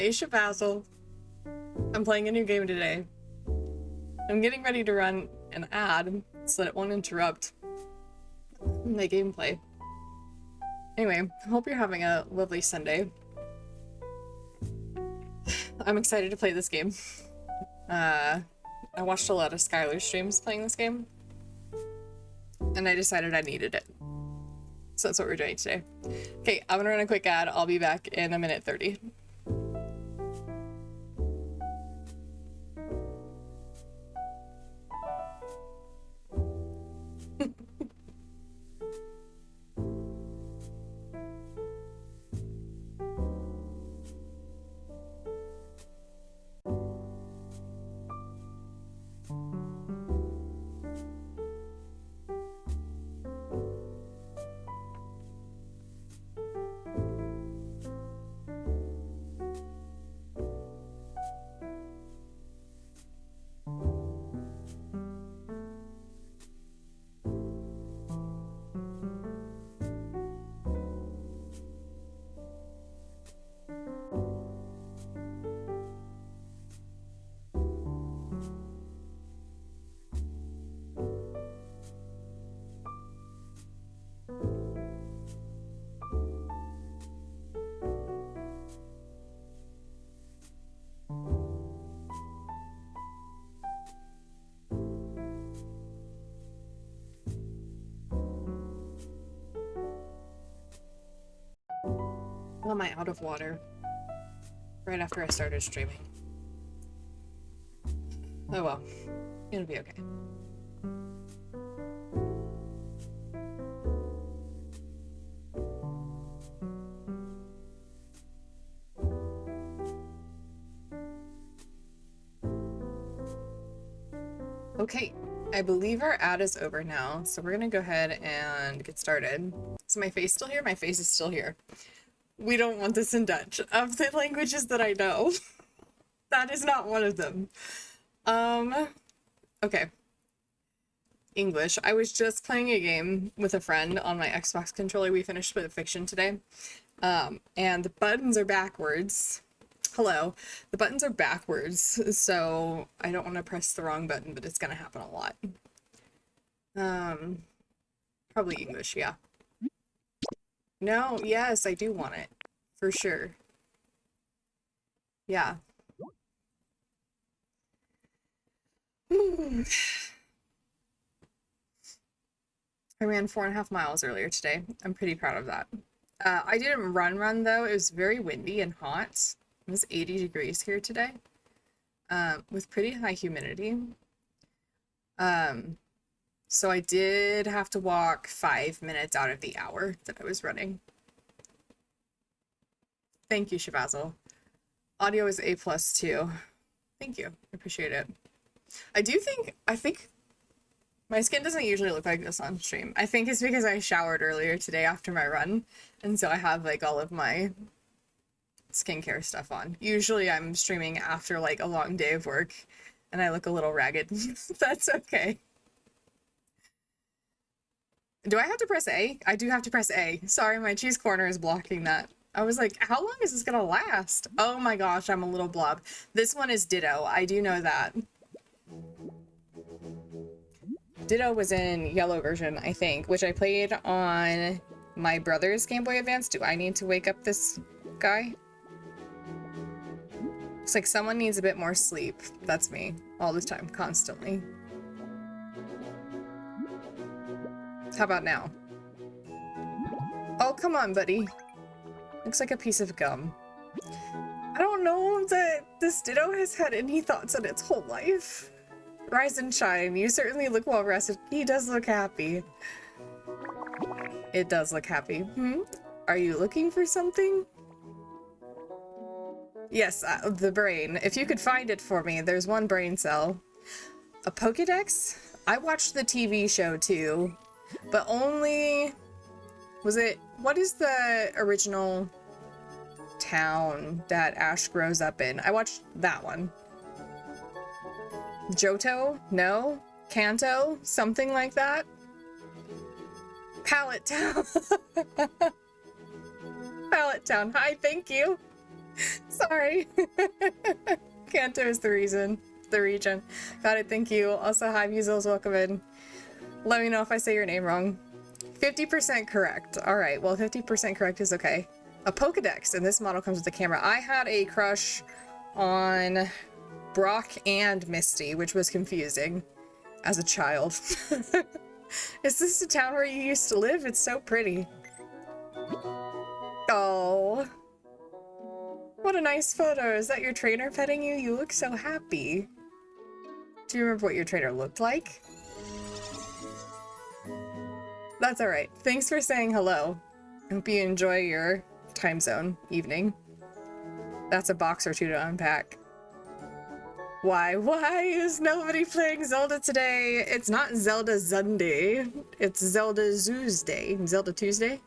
Hey Shabazzle. I'm playing a new game today. I'm getting ready to run an ad so that it won't interrupt my gameplay. Anyway, hope you're having a lovely Sunday. I'm excited to play this game. I watched a lot of Skylar streams playing this game, and I decided I needed it. So that's what we're doing today. Okay, I'm gonna run a quick ad. I'll be back in a minute 30. Well, am I out of water? Right after I started streaming. Oh well, it'll be okay. Okay, I believe our ad is over now, so we're gonna go ahead and get started. Is my face still here? My face is still here. We don't want this in Dutch. Of the languages that I know, that is not one of them. Okay. English. I was just playing a game with a friend on my Xbox controller. We finished Split Fiction today. And the buttons are backwards. Hello. The buttons are backwards, so I don't want to press the wrong button, but it's gonna happen a lot. Probably English, yeah. No, yes, I do want it. For sure. Yeah. I ran 4.5 miles earlier today. I'm pretty proud of that. I didn't run though. It was very windy and hot. It was 80 degrees here today, with pretty high humidity. So I did have to walk 5 minutes out of the hour that I was running. Thank you, Shabazzle. Audio is A+ too. Thank you. I appreciate it. I think my skin doesn't usually look like this on stream. I think it's because I showered earlier today after my run, and so I have like all of my skincare stuff on. Usually I'm streaming after like a long day of work and I look a little ragged. That's okay. Do I have to press A? I do have to press A. Sorry, my cheese corner is blocking that. I was like, how long is this gonna last? Oh my gosh, I'm a little blob. This one is Ditto. I do know that. Ditto was in yellow version, I think, which I played on my brother's Game Boy Advance. Do I need to wake up this guy? Looks like someone needs a bit more sleep. That's me, all the time, constantly. How about now? Oh, come on, buddy. Looks like a piece of gum. I don't know that this Ditto has had any thoughts in its whole life. Rise and shine. You certainly look well rested. He does look happy. It does look happy. Are you looking for something? Yes, the brain. If you could find it for me, there's one brain cell. A Pokedex? I watched the TV show too, but only... what is the original town that Ash grows up in? I watched that one. Johto? No? Kanto? Something like that? Pallet Town. Pallet Town. Hi, thank you. Sorry. Kanto is the reason. The region. Got it, thank you. Also, hi, Musel's welcome in. Let me know if I say your name wrong. 50% correct. Alright, well, 50% correct is okay. A Pokedex, and this model comes with a camera. I had a crush on Brock and Misty, which was confusing as a child. Is this the town where you used to live? It's so pretty. Oh. What a nice photo. Is that your trainer petting you? You look so happy. Do you remember what your trainer looked like? That's alright. Thanks for saying hello. I hope you enjoy your time zone evening. That's a box or two to unpack. Why is nobody playing Zelda today? It's not Zelda Sunday. It's Zelda Tuesday. Zelda Tuesday?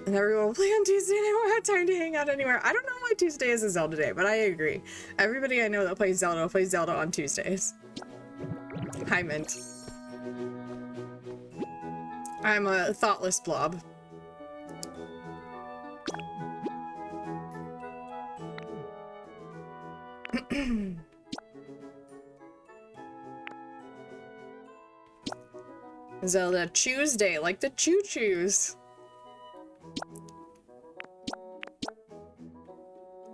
And everyone will play on Tuesday and I won't have time to hang out anywhere. I don't know why Tuesday is a Zelda day, but I agree. Everybody I know that plays Zelda on Tuesdays. Hi, Mint. I'm a thoughtless blob. Zelda Tuesday, like the choo-choos.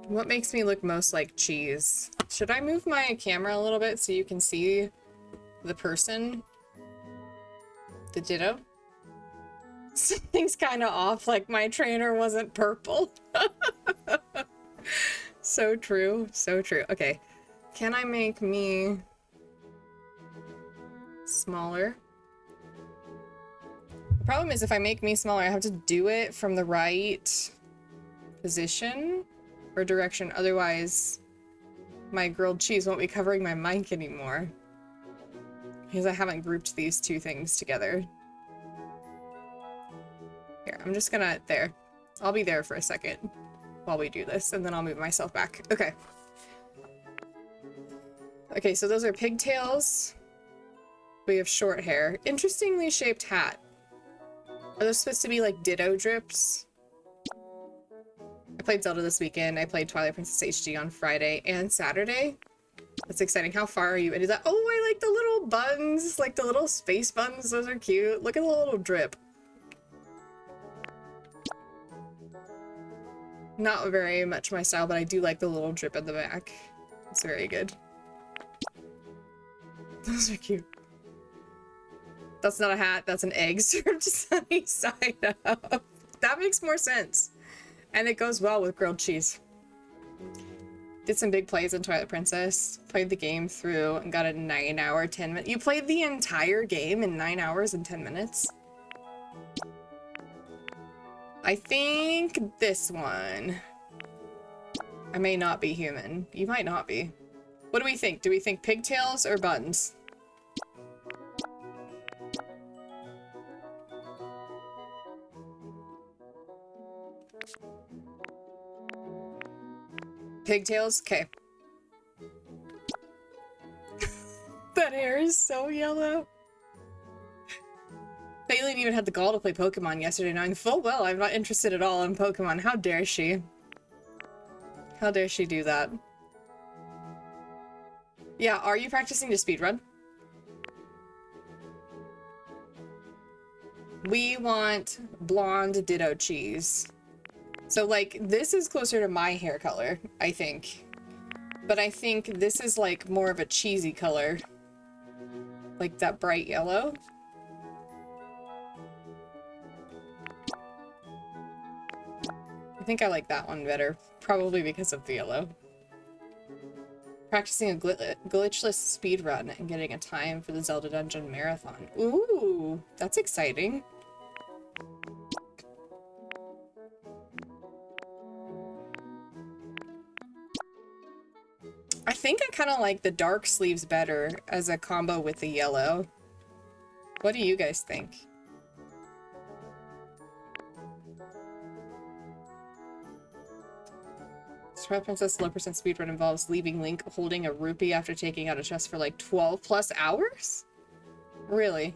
What makes me look most like cheese? Should I move my camera a little bit so you can see the person? The ditto? Something's kind of off, like my trainer wasn't purple. So true, so true. Okay, can I make me smaller? The problem is if I make me smaller, I have to do it from the right position or direction, otherwise my grilled cheese won't be covering my mic anymore because I haven't grouped these two things together. Here, I'm just gonna, there. I'll be there for a second while we do this, and then I'll move myself back. Okay. Okay, so those are pigtails. We have short hair. Interestingly shaped hat. Are those supposed to be like ditto drips? I played Zelda this weekend. I played Twilight Princess HD on Friday and Saturday. That's exciting. How far are you into that? Oh, I like the little buns, like the little space buns. Those are cute. Look at the little drip. Not very much my style, but I do like the little drip at the back. It's very good. Those are cute. That's not a hat. That's an egg served sunny side up. That makes more sense. And it goes well with grilled cheese. Did some big plays in Twilight Princess. Played the game through and got a 9-hour, 10-minute. You played the entire game in 9 hours and 10 minutes? I think this one. I may not be human. You might not be. What do we think? Do we think pigtails or buns? Pigtails? Okay. That hair is so yellow. Bailey even had the gall to play Pokemon yesterday, knowing full well I'm not interested at all in Pokemon. How dare she? How dare she do that? Yeah, are you practicing to speedrun? We want blonde ditto cheese. So, like, this is closer to my hair color, I think. But I think this is, like, more of a cheesy color. Like that bright yellow. I think I like that one better. Probably because of the yellow. Practicing a glitchless speedrun and getting a time for the Zelda Dungeon Marathon. Ooh, that's exciting. I think I kind of like the dark sleeves better as a combo with the yellow. What do you guys think? Twilight Princess low percent speedrun involves leaving Link holding a rupee after taking out a chest for like 12 plus hours? Really?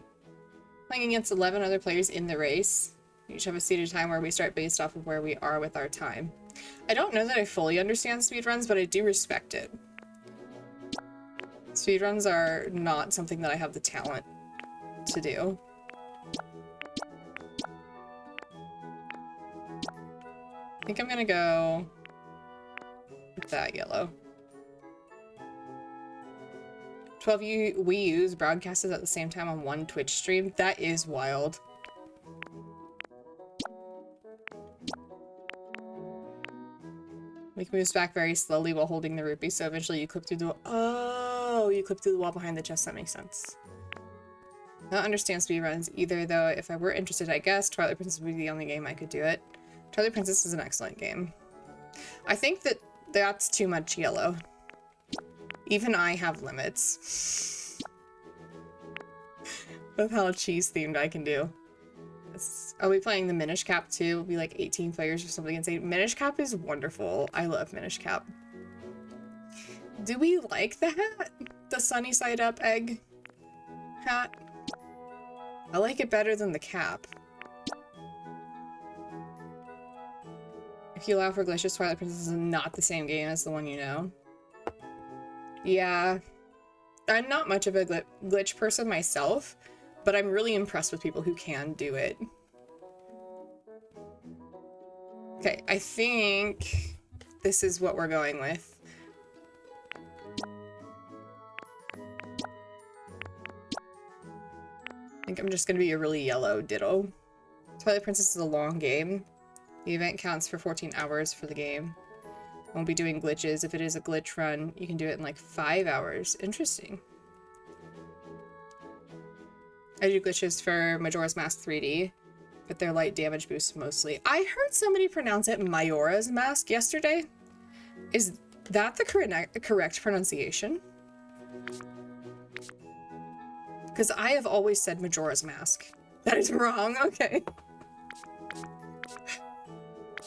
Playing against 11 other players in the race. We each have a seated time where we start based off of where we are with our time. I don't know that I fully understand speedruns, but I do respect it. Speedruns are not something that I have the talent to do. I think I'm gonna go with that yellow. 12 Wii U's broadcasted at the same time on one Twitch stream. That is wild. Link moves back very slowly while holding the rupee, so eventually you clip through the— oh, you clip through the wall behind the chest. That makes sense. I don't understand speedruns either, though. If I were interested, I guess Twilight Princess would be the only game I could do it. Twilight Princess is an excellent game. I think that that's too much yellow. Even I have limits with how cheese themed I can do. Are we playing the Minish Cap too? It'll be like 18 players or something insane. Minish Cap is wonderful. I love Minish Cap. Do we like the hat? The sunny side up egg hat? I like it better than the cap. If you allow for glitches, Twilight Princess is not the same game as the one you know. Yeah. I'm not much of a glitch person myself, but I'm really impressed with people who can do it. Okay, I think this is what we're going with. I think I'm just gonna be a really yellow ditto. Twilight Princess is a long game. The event counts for 14 hours for the game. Won't be doing glitches. If it is a glitch run, you can do it in like 5 hours. Interesting. I do glitches for Majora's Mask 3D, but they're light damage boosts mostly. I heard somebody pronounce it Majora's Mask yesterday. Is that the correct pronunciation? Because I have always said Majora's Mask. That is wrong. Okay.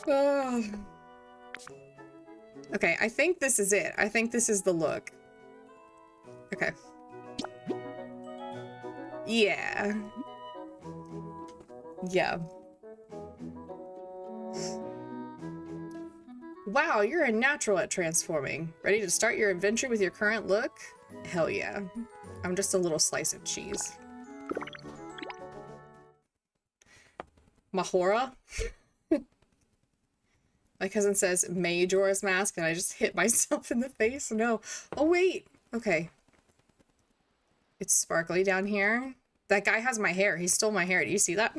Oh. Okay, I think this is it. I think this is the look. Okay. Yeah. Yeah. Wow, you're a natural at transforming. Ready to start your adventure with your current look? Hell yeah. I'm just a little slice of cheese. Mahora? My cousin says Majora's Mask and I just hit myself in the face. No. Oh, wait. Okay. It's sparkly down here. That guy has my hair. He stole my hair. Do you see that?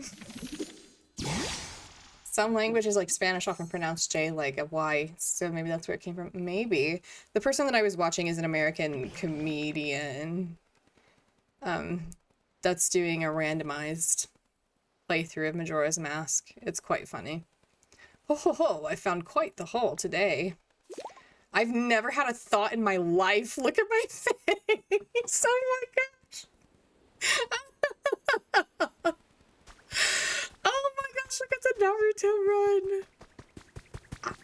Some languages like Spanish often pronounce J like a Y, so maybe that's where it came from. Maybe. The person that I was watching is an American comedian that's doing a randomized playthrough of Majora's Mask. It's quite funny. Ho ho ho, I found quite the haul today. I've never had a thought in my life. Look at my face. Oh my gosh. Oh my gosh, look at the Naruto run.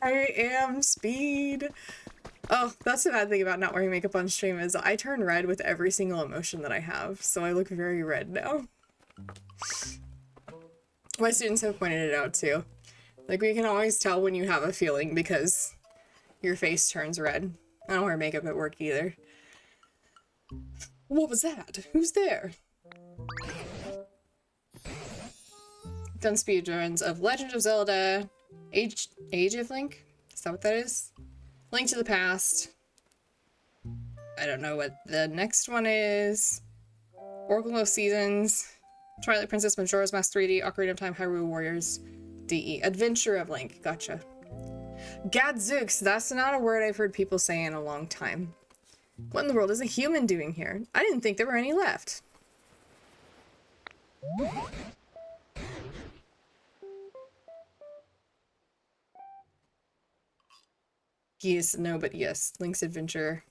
I am speed. Oh, that's the bad thing about not wearing makeup on stream is I turn red with every single emotion that I have, so I look very red now. My students have pointed it out too. Like, we can always tell when you have a feeling because your face turns red. I don't wear makeup at work either. What was that? Who's there? Done speedruns of Legend of Zelda, Age of Link? Is that what that is? Link to the Past. I don't know what the next one is. Oracle of Seasons. Twilight Princess, Majora's Mask 3D, Ocarina of Time, Hyrule Warriors, DE. Adventure of Link. Gotcha. Gadzooks. That's not a word I've heard people say in a long time. What in the world is a human doing here? I didn't think there were any left. Yes, no, but yes. Link's Adventure.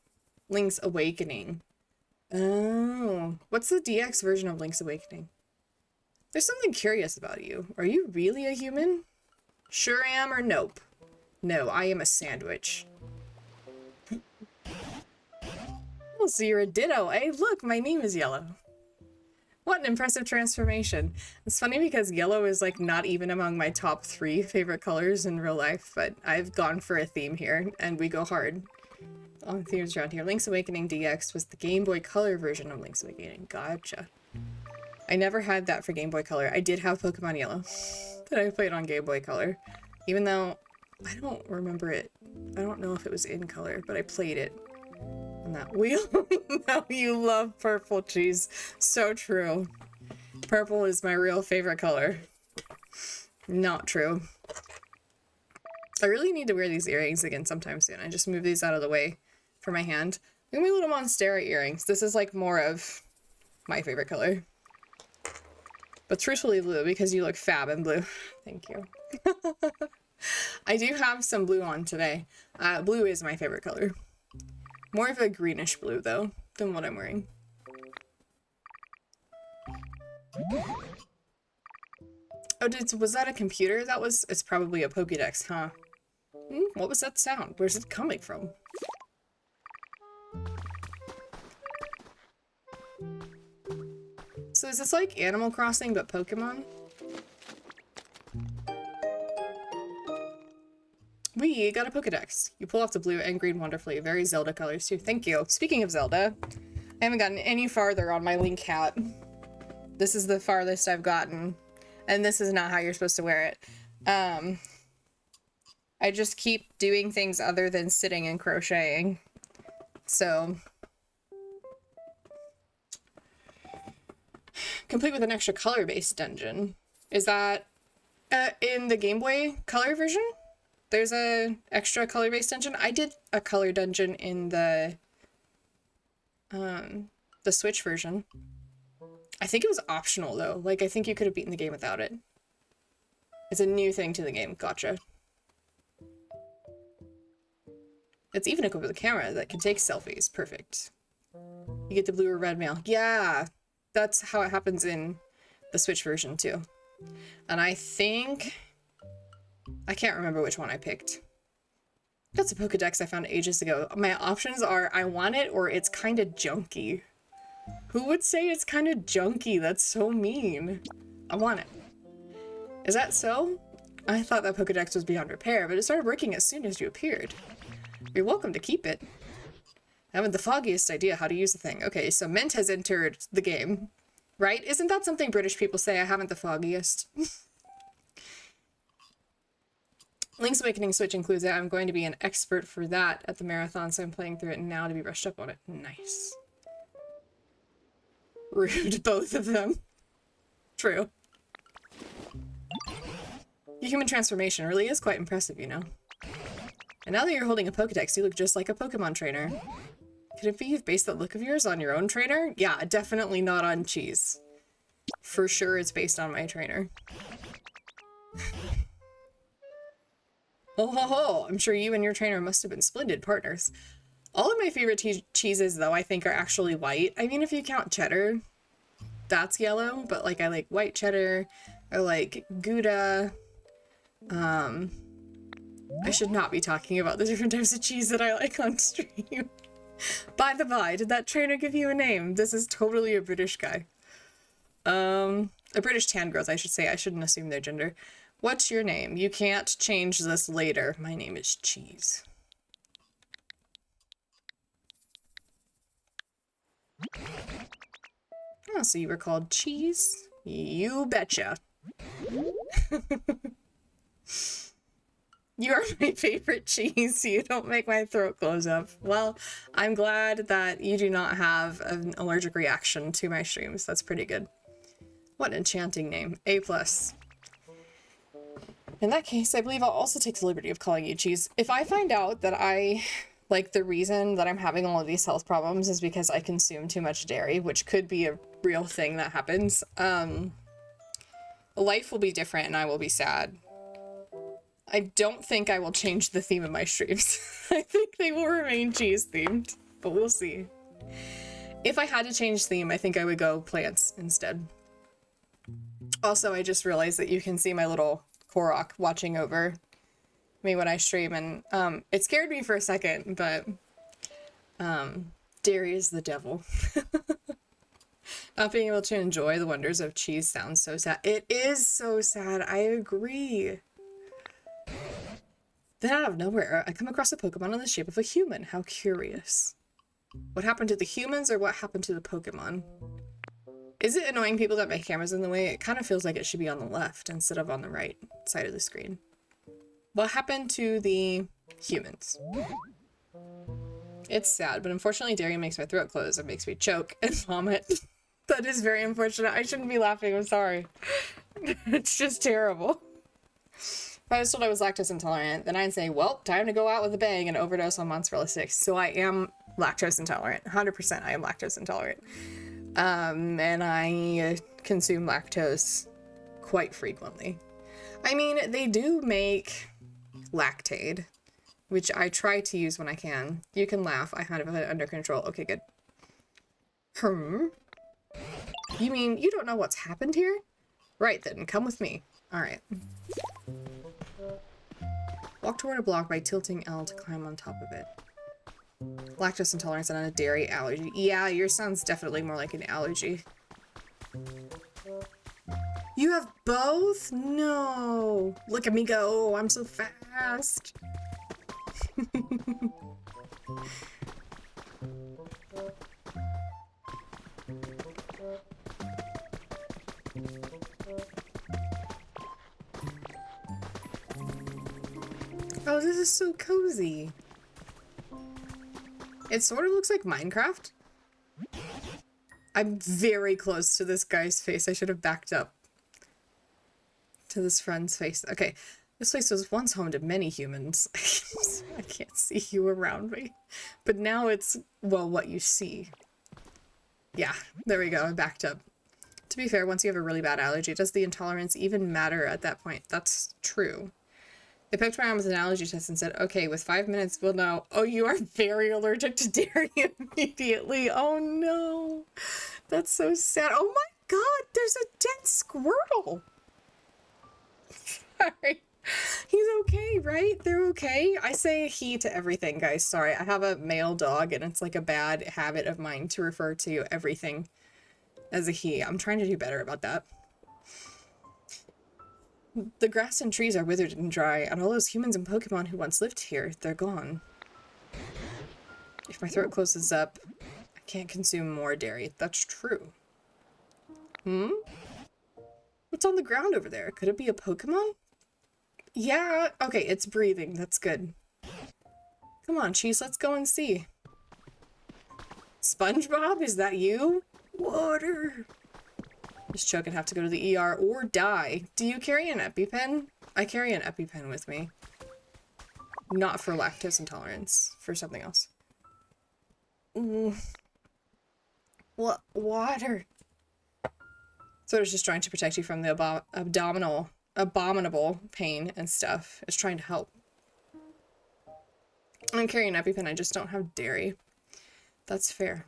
Link's Awakening. Oh. What's the DX version of Link's Awakening? There's something curious about you. Are you really a human? Sure am or nope? No, I am a sandwich. Oh, so you're a ditto, eh? Look, my name is yellow. What an impressive transformation. It's funny because yellow is like not even among my top 3 favorite colors in real life, but I've gone for a theme here and we go hard on themes around here. Link's Awakening DX was the Game Boy Color version of Link's Awakening. Gotcha. I never had that for Game Boy Color. I did have Pokemon Yellow that I played on Game Boy Color, even though I don't remember it. I don't know if it was in color, but I played it on that wheel. No, you love purple, cheese. So true. Purple is my real favorite color. Not true. I really need to wear these earrings again sometime soon. I just moved these out of the way for my hand. Look at my little Monstera earrings. This is like more of my favorite color. But truthfully blue, because you look fab in blue. Thank you. I do have some blue on today. Blue is my favorite color. More of a greenish blue, though, than what I'm wearing. Oh, was that a computer? It's probably a Pokédex, huh? What was that sound? Where's it coming from? So is this like Animal Crossing, but Pokemon? We got a Pokédex. You pull off the blue and green wonderfully. Very Zelda colors too. Thank you. Speaking of Zelda, I haven't gotten any farther on my Link hat. This is the farthest I've gotten. And this is not how you're supposed to wear it. I just keep doing things other than sitting and crocheting. So, complete with an extra color-based dungeon. Is that in the Game Boy Color version? There's a extra color-based dungeon. I did a color dungeon in the Switch version. I think it was optional though. Like, I think you could have beaten the game without it. It's a new thing to the game. Gotcha. It's even equipped with a camera that can take selfies. Perfect. You get the blue or red mail. Yeah, that's how it happens in the Switch version too. And I think... I can't remember which one I picked. That's a Pokedex I found ages ago. My options are I want it or it's kind of junky. Who would say it's kind of junky? That's so mean. I want it. Is that so? I thought that Pokedex was beyond repair, but it started working as soon as you appeared. You're welcome to keep it. I haven't the foggiest idea how to use the thing. Okay, so Mint has entered the game, right? Isn't that something British people say? I haven't the foggiest. Link's Awakening Switch includes it. I'm going to be an expert for that at the marathon, so I'm playing through it now to be brushed up on it. Nice. Rude, both of them. True. Your human transformation really is quite impressive, you know. And now that you're holding a Pokedex, you look just like a Pokemon trainer. Could it be you've based that look of yours on your own trainer? Yeah, definitely not on Cheese. For sure it's based on my trainer. Oh ho ho! I'm sure you and your trainer must have been splendid partners. All of my favorite cheeses, though, I think are actually white. I mean, if you count cheddar, that's yellow, but like I like white cheddar, I like Gouda. I should not be talking about the different types of cheese that I like on stream. By the by, did that trainer give you a name? This is totally a British guy. A British tan growth, I should say. I shouldn't assume their gender. What's your name? You can't change this later. My name is Cheese. Oh, so you were called Cheese? You betcha. You are my favorite cheese. You don't make my throat close up. Well, I'm glad that you do not have an allergic reaction to my streams. That's pretty good. What an enchanting name. A+. In that case, I believe I'll also take the liberty of calling you Cheese. If I find out that the reason that I'm having all of these health problems is because I consume too much dairy, which could be a real thing that happens, life will be different and I will be sad. I don't think I will change the theme of my streams. I think they will remain cheese themed, but we'll see. If I had to change theme, I think I would go plants instead. Also, I just realized that you can see my little Korok watching over me when I stream, and it scared me for a second, but dairy is the devil. Not being able to enjoy the wonders of cheese sounds so sad. It is so sad. I agree. Then out of nowhere, I come across a Pokemon in the shape of a human. How curious. What happened to the humans or what happened to the Pokemon? Is it annoying people that my camera's in the way? It kind of feels like it should be on the left instead of on the right side of the screen. What happened to the humans? It's sad, but unfortunately dairy makes my throat close. It makes me choke and vomit. That is very unfortunate. I shouldn't be laughing. I'm sorry. It's just terrible. If I was told I was lactose intolerant, then I'd say, well, time to go out with a bang and overdose on mozzarella sticks. So I am lactose intolerant. 100% I am lactose intolerant. And I consume lactose quite frequently. I mean, they do make Lactaid, which I try to use when I can. You can laugh. I have it under control. Okay, good. You mean you don't know what's happened here? Right then, come with me. Alright. Walk toward a block by tilting L to climb on top of it. Lactose intolerance and a dairy allergy. Yeah, yours sounds definitely more like an allergy. You have both? No. Look at me go. I'm so fast. Oh, this is so cozy. It sort of looks like Minecraft. I'm very close to this guy's face. I should have backed up to this friend's face. Okay, this place was once home to many humans. I can't see you around me. But now it's, well, what you see. Yeah, there we go. I backed up. To be fair, once you have a really bad allergy, does the intolerance even matter at that point? That's true. They poked my arm with an allergy test and said, okay, with 5 minutes, we'll know. Oh, you are very allergic to dairy immediately. Oh, no. That's so sad. Oh, my God. There's a dead Squirtle. Sorry. He's okay, right? They're okay. I say he to everything, guys. Sorry. I have a male dog, and it's like a bad habit of mine to refer to everything as a he. I'm trying to do better about that. The grass and trees are withered and dry, and all those humans and Pokemon who once lived here, they're gone. If my throat closes up, I can't consume more dairy. That's true. What's on the ground over there? Could it be a Pokemon? Yeah, okay, it's breathing. That's good. Come on, Cheese, let's go and see. SpongeBob, is that you? Water! This choke and have to go to the ER or die. Do you carry an EpiPen? I carry an EpiPen with me. Not for lactose intolerance, for something else. What? Water. So it's just trying to protect you from the abominable pain and stuff. It's trying to help. I'm carrying an EpiPen, I just don't have dairy. That's fair.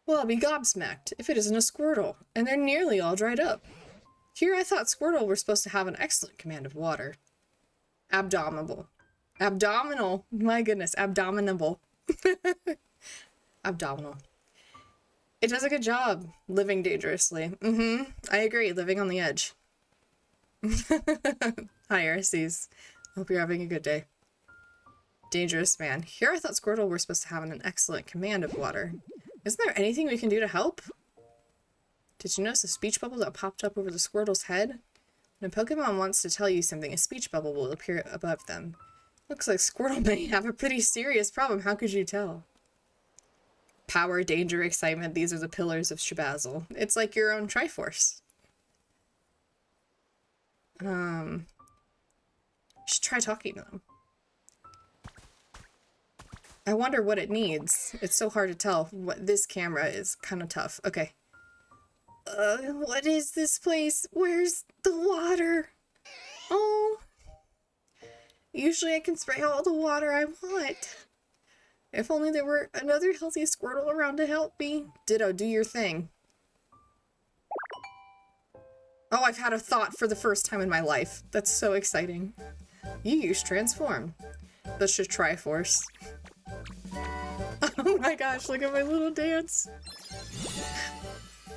Well, I'll be gobsmacked if it isn't a Squirtle, and they're nearly all dried up. Here I thought Squirtle were supposed to have an excellent command of water. Abdominal. Abdominal. My goodness, abdominable. Abdominal. It does a good job living dangerously. I agree, living on the edge. Hi, Arceus. Hope you're having a good day. Dangerous man. Here I thought Squirtle were supposed to have an excellent command of water. Isn't there anything we can do to help? Did you notice a speech bubble that popped up over the Squirtle's head? When a Pokemon wants to tell you something, a speech bubble will appear above them. Looks like Squirtle may have a pretty serious problem. How could you tell? Power, danger, excitement. These are the pillars of Shabazzle. It's like your own Triforce. You should try talking to them. I wonder what it needs. It's so hard to tell. This camera is kind of tough. Okay. What is this place? Where's the water? Oh. Usually I can spray all the water I want. If only there were another healthy Squirtle around to help me. Ditto, do your thing. Oh, I've had a thought for the first time in my life. That's so exciting. You use Transform. Let's just Triforce. Oh my gosh, look at my little dance.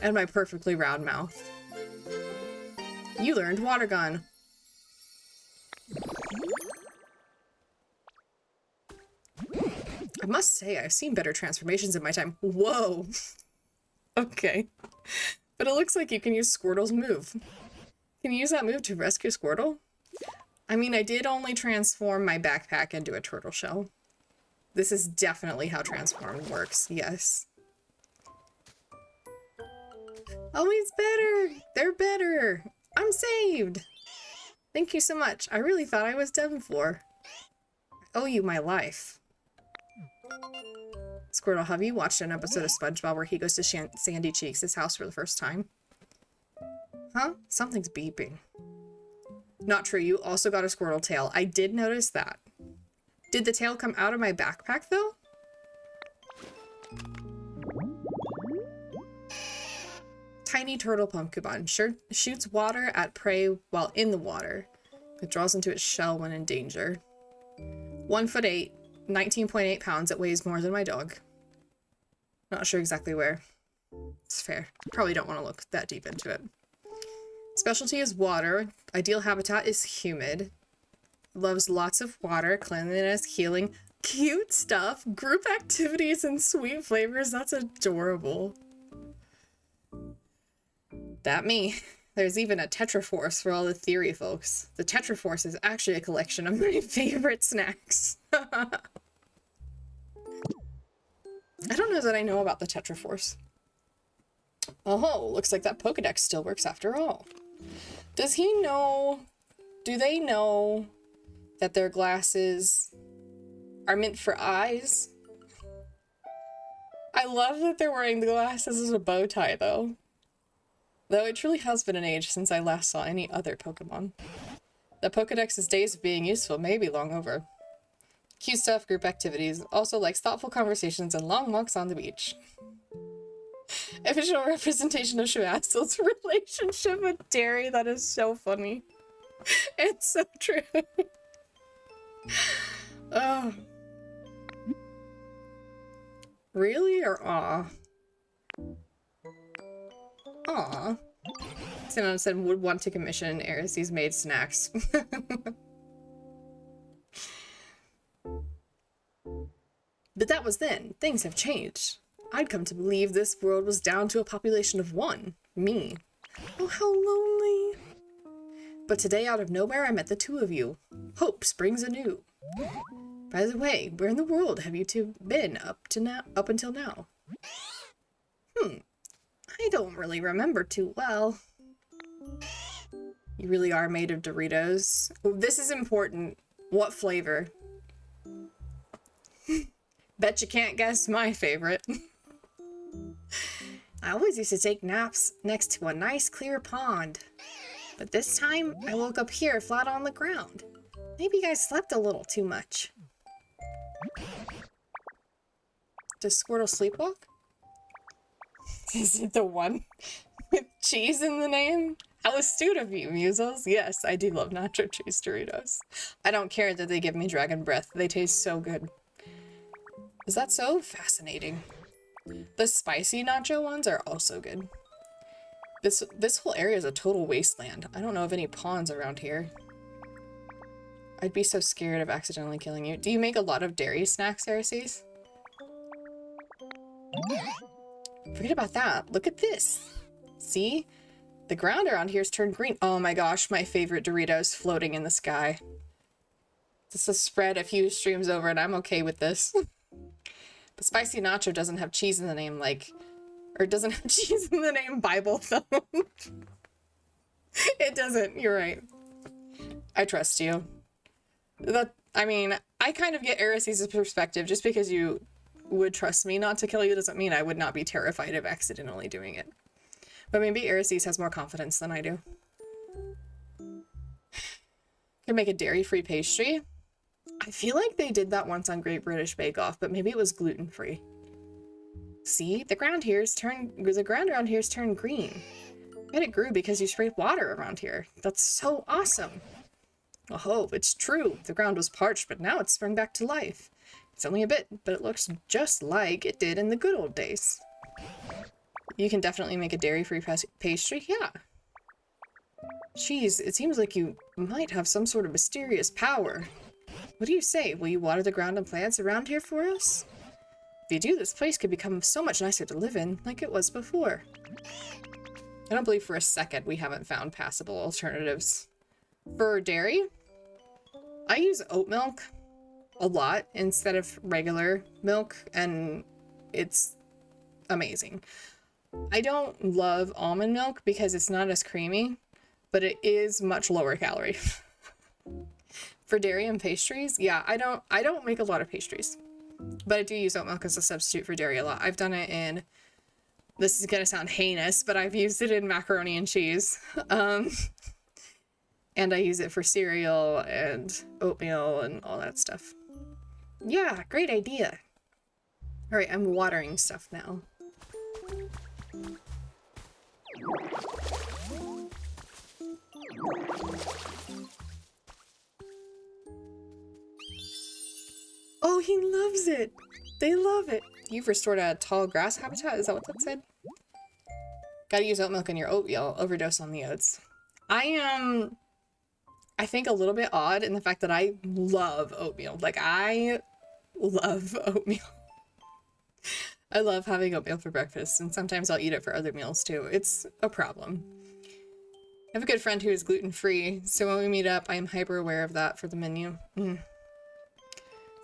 And my perfectly round mouth. You learned water gun. I must say, I've seen better transformations in my time. Whoa. Okay. But it looks like you can use Squirtle's move. Can you use that move to rescue Squirtle? I mean, I did only transform my backpack into a turtle shell. This is definitely how transform works, yes. Always better! They're better! I'm saved! Thank you so much. I really thought I was done for. I owe you my life. Squirtle, have you watched an episode of SpongeBob where he goes to Sandy Cheeks' house for the first time? Huh? Something's beeping. Not true, you also got a Squirtle tail. I did notice that. Did the tail come out of my backpack, though? Tiny turtle pumpkin shoots water at prey while in the water. It draws into its shell when in danger. 1'8", 19.8 pounds. It weighs more than my dog. Not sure exactly where. It's fair. Probably don't want to look that deep into it. Specialty is water. Ideal habitat is humid. Loves lots of water, cleanliness, healing, cute stuff, group activities, and sweet flavors. That's adorable. That me. There's even a Tetraforce for all the theory folks. The Tetraforce is actually a collection of my favorite snacks. I don't know that I know about the Tetraforce. Oh, looks like that Pokedex still works after all. Does he know... Do they know that their glasses are meant for eyes? I love that they're wearing the glasses as a bow tie, though. Though it truly has been an age since I last saw any other Pokemon. The Pokedex's days of being useful may be long over. Cute stuff, group activities, also likes thoughtful conversations and long walks on the beach. Official representation of Shuastil's relationship with Derry. That is so funny. It's so true. Oh. Really or aw? Aw. Cinnamon said would want to commission Aris's made snacks. But that was then. Things have changed. I'd come to believe this world was down to a population of one. Me. Oh, how lonely. But today, out of nowhere, I met the two of you. Hope springs anew. By the way, where in the world have you two been up until now? I don't really remember too well. You really are made of Doritos. Oh, this is important. What flavor? Bet you can't guess my favorite. I always used to take naps next to a nice clear pond. But this time, I woke up here flat on the ground. Maybe I slept a little too much. Does Squirtle sleepwalk? Is it the one with cheese in the name? How astute of you, Musos. Yes, I do love nacho cheese Doritos. I don't care that they give me dragon breath. They taste so good. Is that so? Fascinating. The spicy nacho ones are also good. This whole area is a total wasteland. I don't know of any ponds around here. I'd be so scared of accidentally killing you. Do you make a lot of dairy snacks, Arises? Forget about that. Look at this. See? The ground around here's turned green. Oh my gosh, my favorite Doritos floating in the sky. This is spread a few streams over and I'm okay with this. But spicy nacho doesn't have cheese in the name or doesn't have cheese in the name Bible Thumb. It doesn't, you're right. I trust you. I mean, I kind of get Aris's perspective. Just because you would trust me not to kill you doesn't mean I would not be terrified of accidentally doing it. But maybe Arises has more confidence than I do. Could make a dairy-free pastry. I feel like they did that once on Great British Bake Off, but maybe it was gluten-free. See, the ground around here's turned green. I bet it grew because you sprayed water around here. That's so awesome. Oh, it's true. The ground was parched, but now it's sprung back to life. It's only a bit, but it looks just like it did in the good old days. You can definitely make a dairy-free pastry. Yeah. Jeez, it seems like you might have some sort of mysterious power. What do you say? Will you water the ground and plants around here for us? If you do, this place could become so much nicer to live in, like it was before. I don't believe for a second we haven't found passable alternatives. For dairy, I use oat milk a lot instead of regular milk, and it's amazing. I don't love almond milk because it's not as creamy, but it is much lower calorie. For dairy and pastries, yeah, I don't make a lot of pastries, but I do use oat milk as a substitute for dairy a lot. I've done it in, this is gonna sound heinous, but I've used it in macaroni and cheese. And I use it for cereal and oatmeal and all that stuff. Yeah, great idea. All right, I'm watering stuff now. Oh, he loves it. They love it. You've restored a tall grass habitat? Is that what that said? Gotta use oat milk in your oatmeal. Overdose on the oats. I am, I think, a little bit odd in the fact that I love oatmeal. Like, I love oatmeal. I love having oatmeal for breakfast, and sometimes I'll eat it for other meals too. It's a problem. I have a good friend who is gluten-free, so when we meet up, I am hyper aware of that for the menu.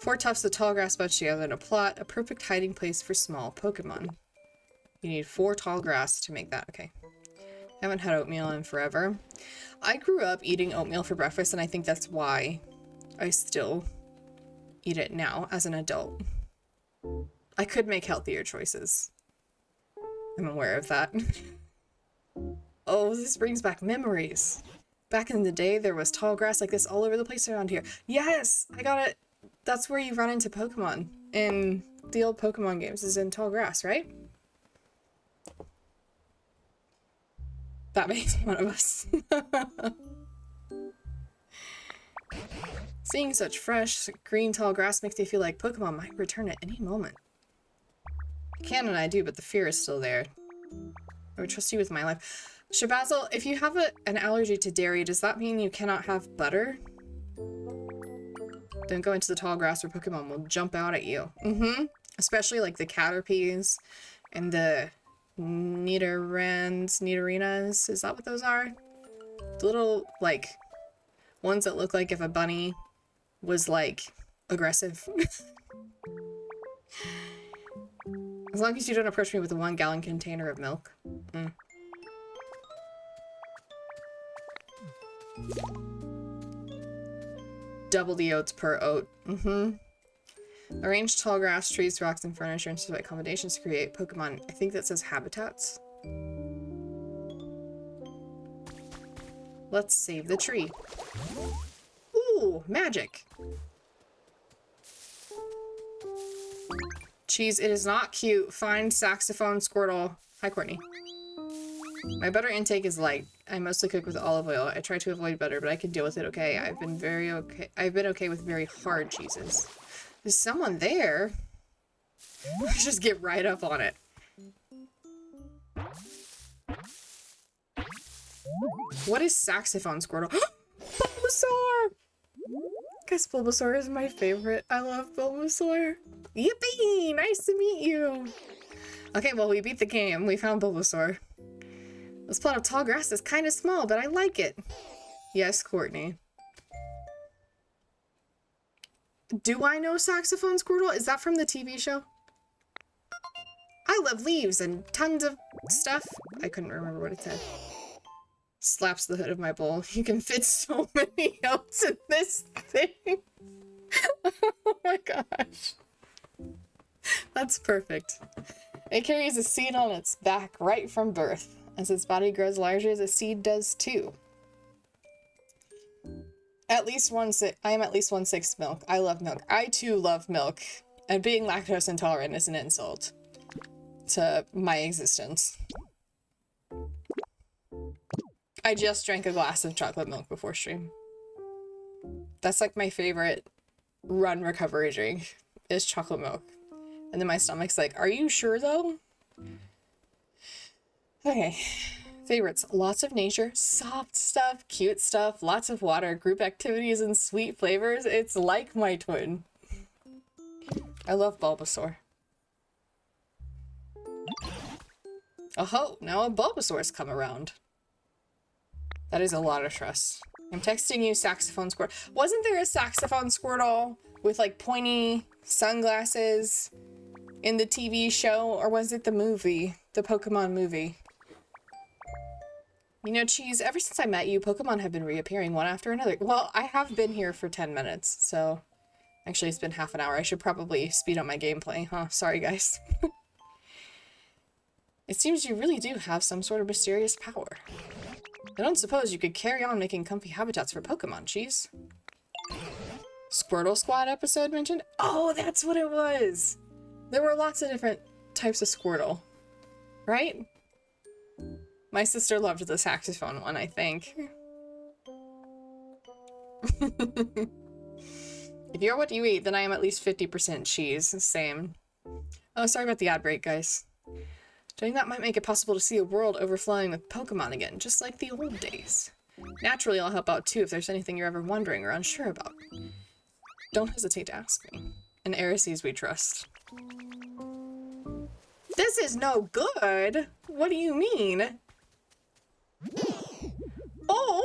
4 tufts of tall grass bunched together in a plot, a perfect hiding place for small Pokemon. You need 4 tall grass to make that. Okay. Haven't had oatmeal in forever. I grew up eating oatmeal for breakfast, and I think that's why I still eat it now as an adult. I could make healthier choices. I'm aware of that. Oh, this brings back memories. Back in the day, there was tall grass like this all over the place around here. Yes! I got it! That's where you run into Pokemon in the old Pokemon games, is in tall grass, right? That makes one of us. Seeing such fresh, green tall grass makes me feel like Pokemon might return at any moment. I can and I do, but the fear is still there. I would trust you with my life. Shabazzle, if you have an allergy to dairy, does that mean you cannot have butter? Don't go into the tall grass or Pokemon will jump out at you. Especially like the Caterpies and the Nidorinas. Is that what those are? The little, like, ones that look like if a bunny was, like, aggressive. As long as you don't approach me with a 1-gallon container of milk. Double the oats per oat. Arrange tall grass, trees, rocks, and furniture into the right combinations to create Pokemon. I think that says habitats. Let's save the tree. Ooh, magic. Cheese, it is not cute. Find saxophone Squirtle. Hi, Courtney. My butter intake is light. I mostly cook with olive oil. I try to avoid butter, but I can deal with it okay. I've been okay with very hard cheeses. There's someone there. Let's just get right up on it. What is saxophone Squirtle? Bulbasaur! Guess Bulbasaur is my favorite. I love Bulbasaur. Yippee! Nice to meet you. Okay, well, we beat the game. We found Bulbasaur. This plot of tall grass is kind of small, but I like it. Yes, Courtney. Do I know Saxophone Squirtle? Is that from the TV show? I love leaves and tons of stuff. I couldn't remember what it said. Slaps the hood of my bowl. You can fit so many oats in this thing. Oh my gosh. That's perfect. It carries a seed on its back right from birth. As its body grows larger, the seed does too. I am at least 1/6 milk. I love milk. I too love milk. And being lactose intolerant is an insult to my existence. I just drank a glass of chocolate milk before stream. That's like my favorite run recovery drink. is chocolate milk. And then my stomach's like, are you sure though? Okay. Favorites: lots of nature, soft stuff, cute stuff, lots of water, group activities, and sweet flavors. It's like my twin. I love Bulbasaur. Oh, now a Bulbasaur's come around. That is a lot of trust. I'm texting you, Saxophone Squirtle. Wasn't there a Saxophone Squirtle with like pointy sunglasses in the TV show? Or was it the movie? The Pokemon movie? You know, Cheese, ever since I met you, Pokemon have been reappearing one after another. Well, I have been here for 10 minutes, so... Actually, it's been half an hour. I should probably speed up my gameplay, huh? Sorry, guys. It seems you really do have some sort of mysterious power. I don't suppose you could carry on making comfy habitats for Pokemon, Cheese. Squirtle Squad episode mentioned? Oh, that's what it was! There were lots of different types of Squirtle. Right? My sister loved the saxophone one, I think. If you're what you eat, then I am at least 50% cheese. Same. Oh, sorry about the ad break, guys. Doing that might make it possible to see a world overflowing with Pokemon again, just like the old days. Naturally, I'll help out too if there's anything you're ever wondering or unsure about. Don't hesitate to ask me. And Arises we trust. This is no good! What do you mean? Oh!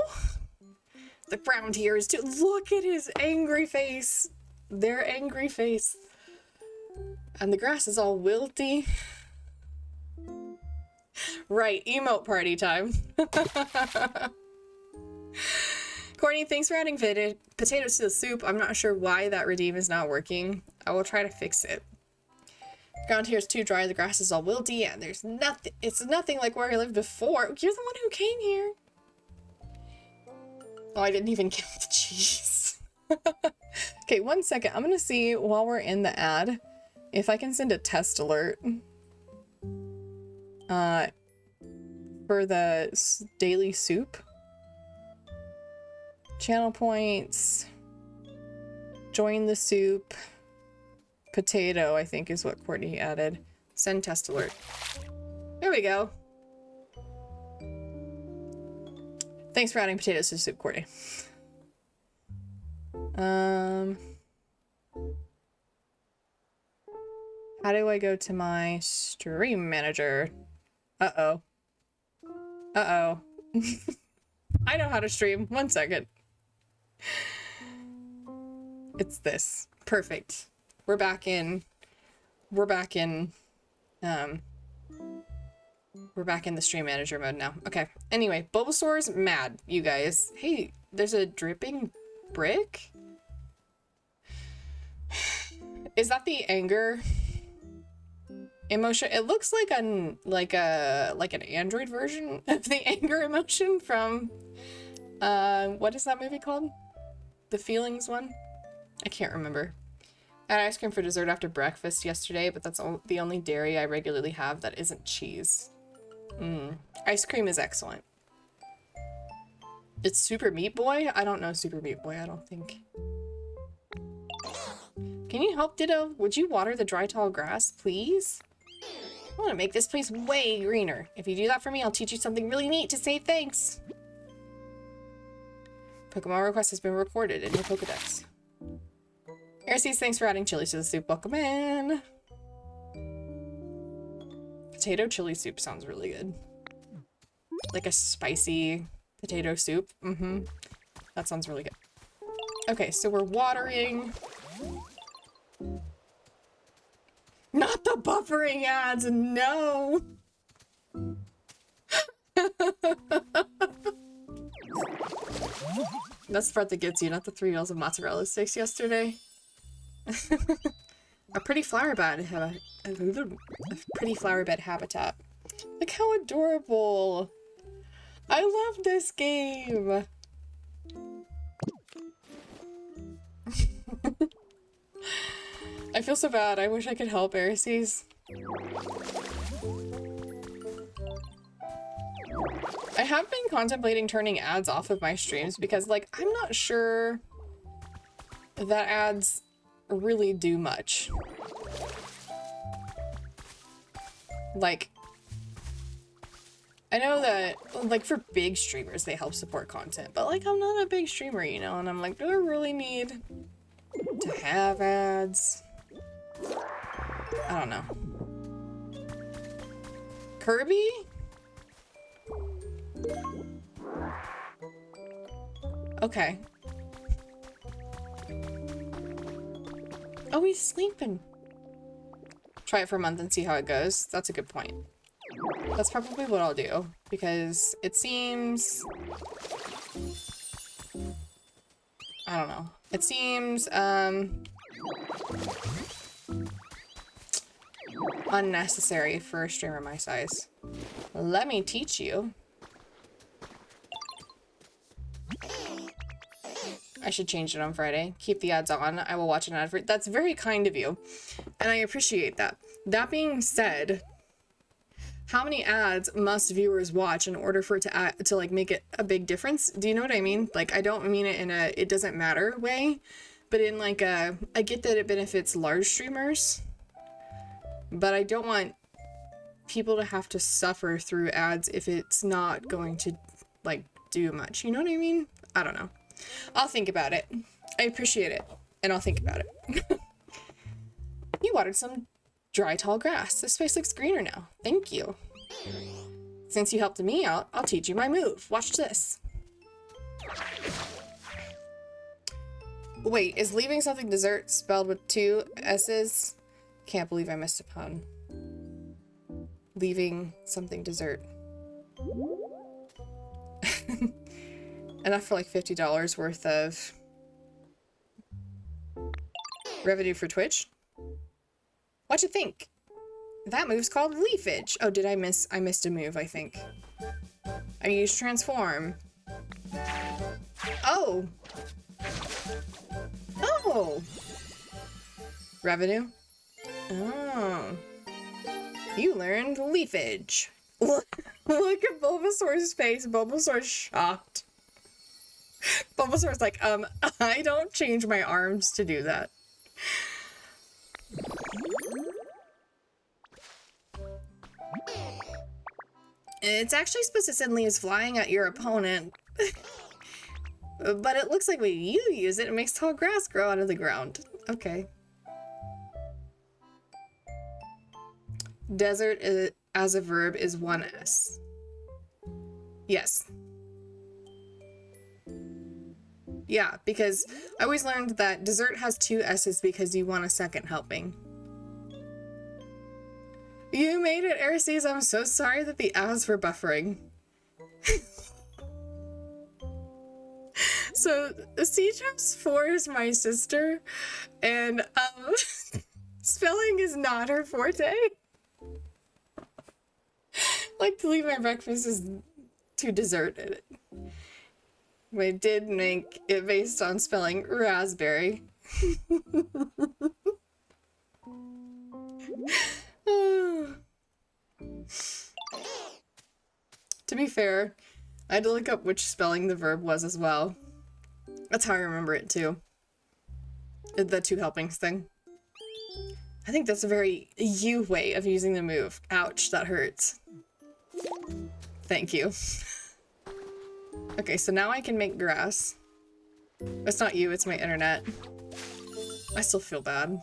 The ground here is too— look at his angry face! Their angry face. And the grass is all wilty. Right, emote party time. Courtney, thanks for adding potatoes to the soup. I'm not sure why that redeem is not working. I will try to fix it. Ground here is too dry, the grass is all wilty, and there's nothing— it's nothing like where I lived before. You're the one who came here. Oh, I didn't even count the cheese. Okay, 1 second. I'm gonna see while we're in the ad if I can send a test alert. For the daily soup. Channel points. Join the soup. Potato, I think is what Courtney added. Send test alert. There we go. Thanks for adding potatoes to the soup, Courtney. How do I go to my stream manager? Uh-oh. Uh-oh. I know how to stream. 1 second. It's this. Perfect. We're back in the stream manager mode now. Okay. Anyway, Bulbasaur's mad, you guys. Hey, there's a dripping brick? Is that the anger emotion? It looks like an Android version of the anger emotion from what is that movie called? The Feelings one? I can't remember. I had ice cream for dessert after breakfast yesterday, but that's the only dairy I regularly have that isn't cheese. Ice cream is excellent. It's Super Meat Boy? I don't know Super Meat Boy, I don't think. Can you help, Ditto? Would you water the dry tall grass, please? I want to make this place way greener. If you do that for me, I'll teach you something really neat to say thanks. Pokemon request has been recorded in your Pokedex. Arises, thanks for adding chili to the soup. Welcome in. Potato chili soup sounds really good. Like a spicy potato soup. That sounds really good. Okay, so we're watering. Not the buffering ads, no! That's the part that gets you, not the 3 meals of mozzarella sticks yesterday. A pretty flower bed habitat. Look how adorable. I love this game. I feel so bad. I wish I could help Arises. I have been contemplating turning ads off of my streams because, like, I'm not sure that ads really do much. Like, I know that, like, for big streamers, they help support content, but, like, I'm not a big streamer, you know, and I'm like, do I really need to have ads? I don't know. Kirby? Okay. Oh, he's sleeping. Try it for a month and see how it goes. That's a good point. That's probably what I'll do, because it seems... I don't know. It seems, unnecessary for a streamer my size. Let me teach you. I should change it on Friday. Keep the ads on. I will watch an ad for it. That's very kind of you, and I appreciate that. That being said, how many ads must viewers watch in order for it to like make it a big difference? Do you know what I mean? Like, I don't mean it in a it doesn't matter way, but in like a I get that it benefits large streamers, but I don't want people to have to suffer through ads if it's not going to like do much. You know what I mean? I don't know. I'll think about it. I appreciate it, and I'll think about it. You watered some dry, tall grass. This space looks greener now. Thank you. Since you helped me out, I'll teach you my move. Watch this. Wait, is leaving something dessert spelled with 2 S's? Can't believe I missed a pun. Leaving something dessert. Enough for like $50 worth of revenue for Twitch. What'd you think? That move's called leafage. Oh, did I miss? I missed a move, I think. I used transform. Oh. Oh. Revenue. Oh. You learned leafage. Look at Bulbasaur's face. Bulbasaur's shocked. Bulbasaur's like, I don't change my arms to do that. It's actually supposed to send leaves flying at your opponent. But it looks like when you use it, it makes tall grass grow out of the ground. Okay. Desert as a verb is 1 S. Yes. Yeah, because I always learned that dessert has 2 S's because you want a second helping. You made it, Airseas. I'm so sorry that the ads were buffering. So, C-Chaps 4 is my sister, and, spelling is not her forte. Like, to leave my breakfast is to dessert it. We did make it based on spelling raspberry. To be fair, I had to look up which spelling the verb was as well. That's how I remember it too. The 2 helpings thing. I think that's a very you way of using the move. Ouch, that hurts. Thank you. Okay, so now I can make grass. It's not you, it's my internet. I still feel bad.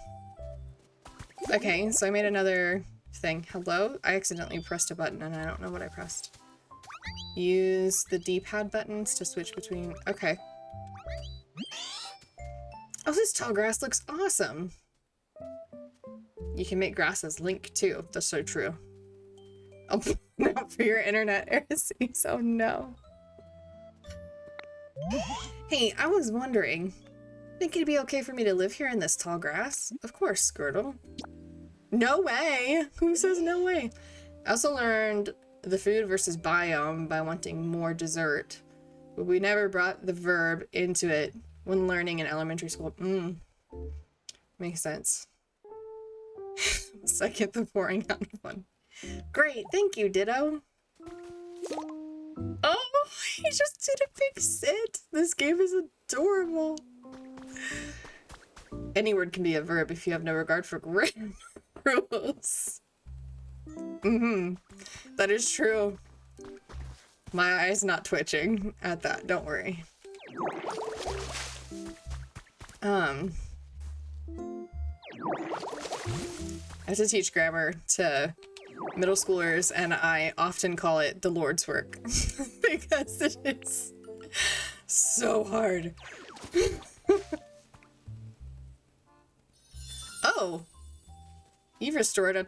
Okay, so I made another thing. Hello? I accidentally pressed a button and I don't know what I pressed. Use the D-pad buttons to switch between... Okay. Oh, this tall grass looks awesome! You can make grass as Link, too. That's so true. Oh, not for your internet, Airseas. Oh, no. Hey, I was wondering, think it'd be okay for me to live here in this tall grass? Of course, Squirtle. No way! Who says no way? I also learned the food versus biome by wanting more dessert, but we never brought the verb into it when learning in elementary school. Makes sense. Second, the pouring out one. Great, thank you, Ditto. Oh, he just did a big sit. This game is adorable. Any word can be a verb if you have no regard for rules. That is true. My eye's not twitching at that, don't worry. I have to teach grammar to middle schoolers, and I often call it the Lord's work because it is so hard. Oh, you've restored a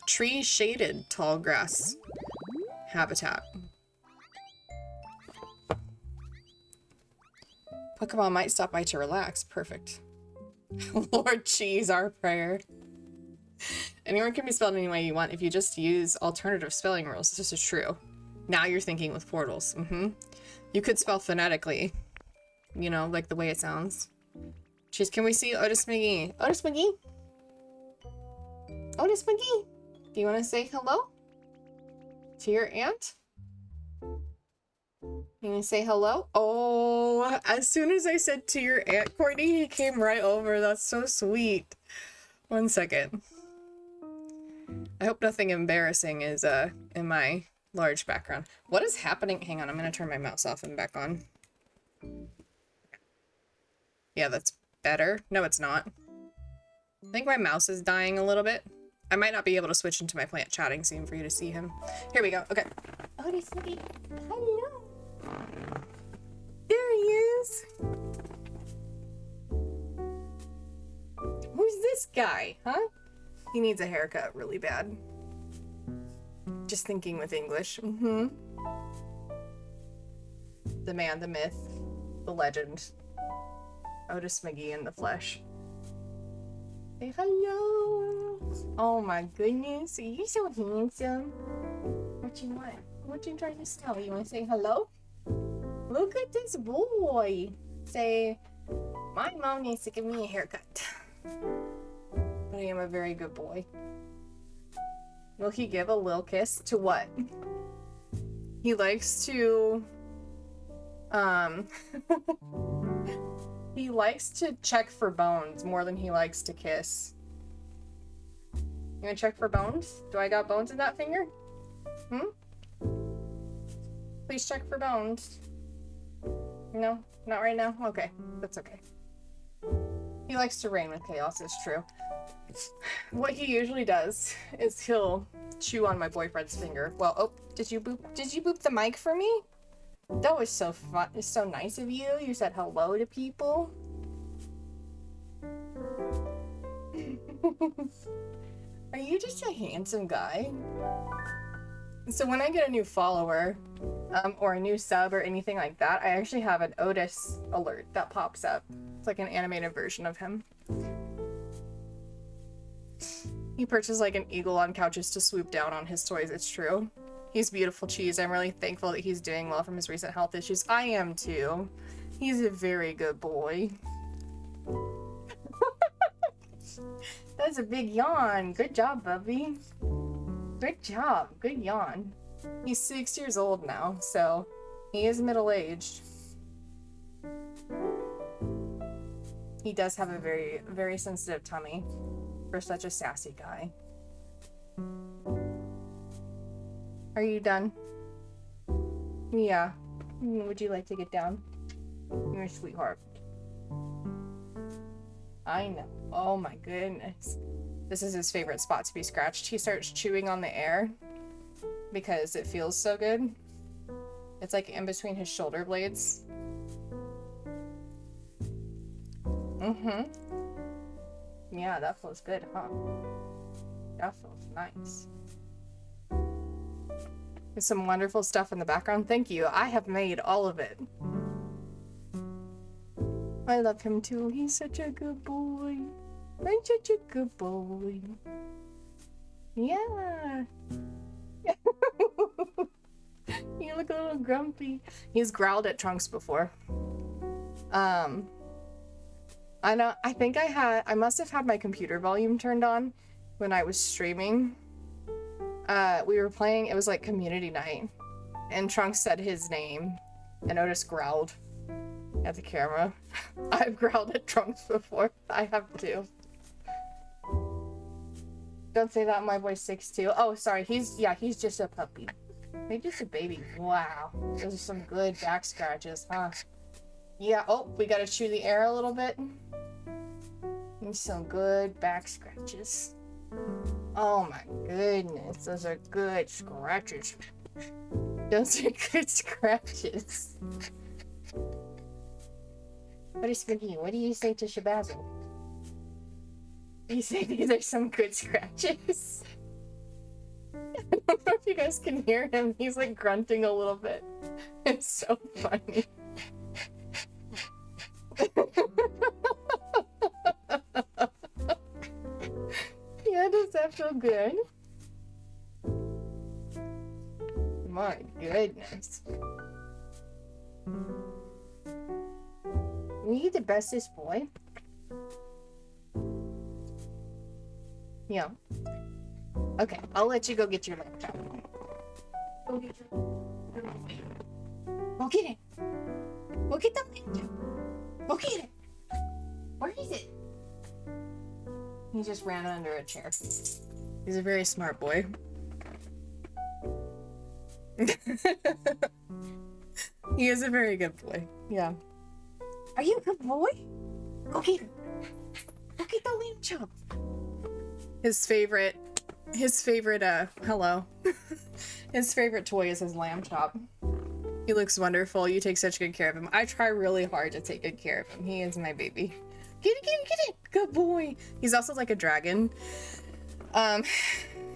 tree-shaded tall grass habitat. Pokemon might stop by to relax. Perfect. Lord Cheese, our prayer. Any word can be spelled any way you want if you just use alternative spelling rules. This is true. Now you're thinking with portals. You could spell phonetically. You know, like the way it sounds. Cheese, can we see Otis McGee? Otis McGee? Otis McGee? Do you want to say hello? To your aunt? You want to say hello? Oh, as soon as I said to your aunt, Courtney, he came right over. That's so sweet. 1 second. I hope nothing embarrassing is in my large background. What is happening? Hang on, I'm gonna turn my mouse off and back on. Yeah, that's better. No, it's not. I think my mouse is dying a little bit. I might not be able to switch into my plant chatting scene for you to see him. Here we go. Okay. Oh, he's sweet. Hello. There he is. Who's this guy, huh? He needs a haircut really bad. Just thinking with English. The man, the myth, the legend. Otis McGee in the flesh. Say hello. Oh my goodness, you're so handsome. What you want? What you trying to tell? You want to say hello? Look at this boy. Say, my mom needs to give me a haircut. But I am a very good boy. Will he give a little kiss to what? He likes to, he likes to check for bones more than he likes to kiss. You gonna check for bones? Do I got bones in that finger? Please check for bones. No, not right now? Okay, that's okay. He likes to reign with chaos, it's true. What he usually does is he'll chew on my boyfriend's finger. Well, oh, did you boop the mic for me? That was so fun. It's so nice of you. You said hello to people. Are you just a handsome guy? So when I get a new follower, or a new sub or anything like that, I actually have an Otis alert that pops up. It's like an animated version of him. He perches like an eagle on couches to swoop down on his toys, it's true. He's beautiful, Cheese. I'm really thankful that he's doing well from his recent health issues. I am too. He's a very good boy. That's a big yawn. Good job, Bubby. Good job. Good yawn. He's 6 years old now, so he is middle-aged. He does have a very, very sensitive tummy for such a sassy guy. Are you done? Yeah. Would you like to get down? You're a sweetheart. I know. Oh my goodness. This is his favorite spot to be scratched. He starts chewing on the air because it feels so good. It's like in between his shoulder blades. Yeah, that feels good, huh? That feels nice. There's some wonderful stuff in the background. Thank you. I have made all of it. I love him too. He's such a good boy. I'm such a good boy. Yeah. You look a little grumpy. He's growled at Trunks before. I know. I must have had my computer volume turned on when I was streaming. We were playing, it was like community night, and Trunks said his name, and Otis growled. at the camera. I've growled at Trunks before. I have too. Don't say that, my boy's 6'2". Oh, sorry. He's just a puppy. He's just a baby. Wow. Those are some good back scratches, huh? Yeah, oh, we gotta chew the air a little bit. And some good back scratches. Oh my goodness, those are good scratches. Those are good scratches. What is Spooky? What do you say to Shabazzle? You say these are some good scratches. I don't know if you guys can hear him. He's like grunting a little bit. It's so funny. Yeah, does that feel good? My goodness. Are you the bestest boy? Yeah. Okay, I'll let you go get your laptop. Go get your... Go get it. Go get the laptop. Go get it. Where is it? He just ran under a chair. He's a very smart boy. He is a very good boy. Yeah. Are you a good boy? Go get it. Go get the lamb chop. His favorite, hello. His favorite toy is his lamb chop. He looks wonderful. You take such good care of him. I try really hard to take good care of him. He is my baby. Get it, get it, get it. Good boy. He's also like a dragon.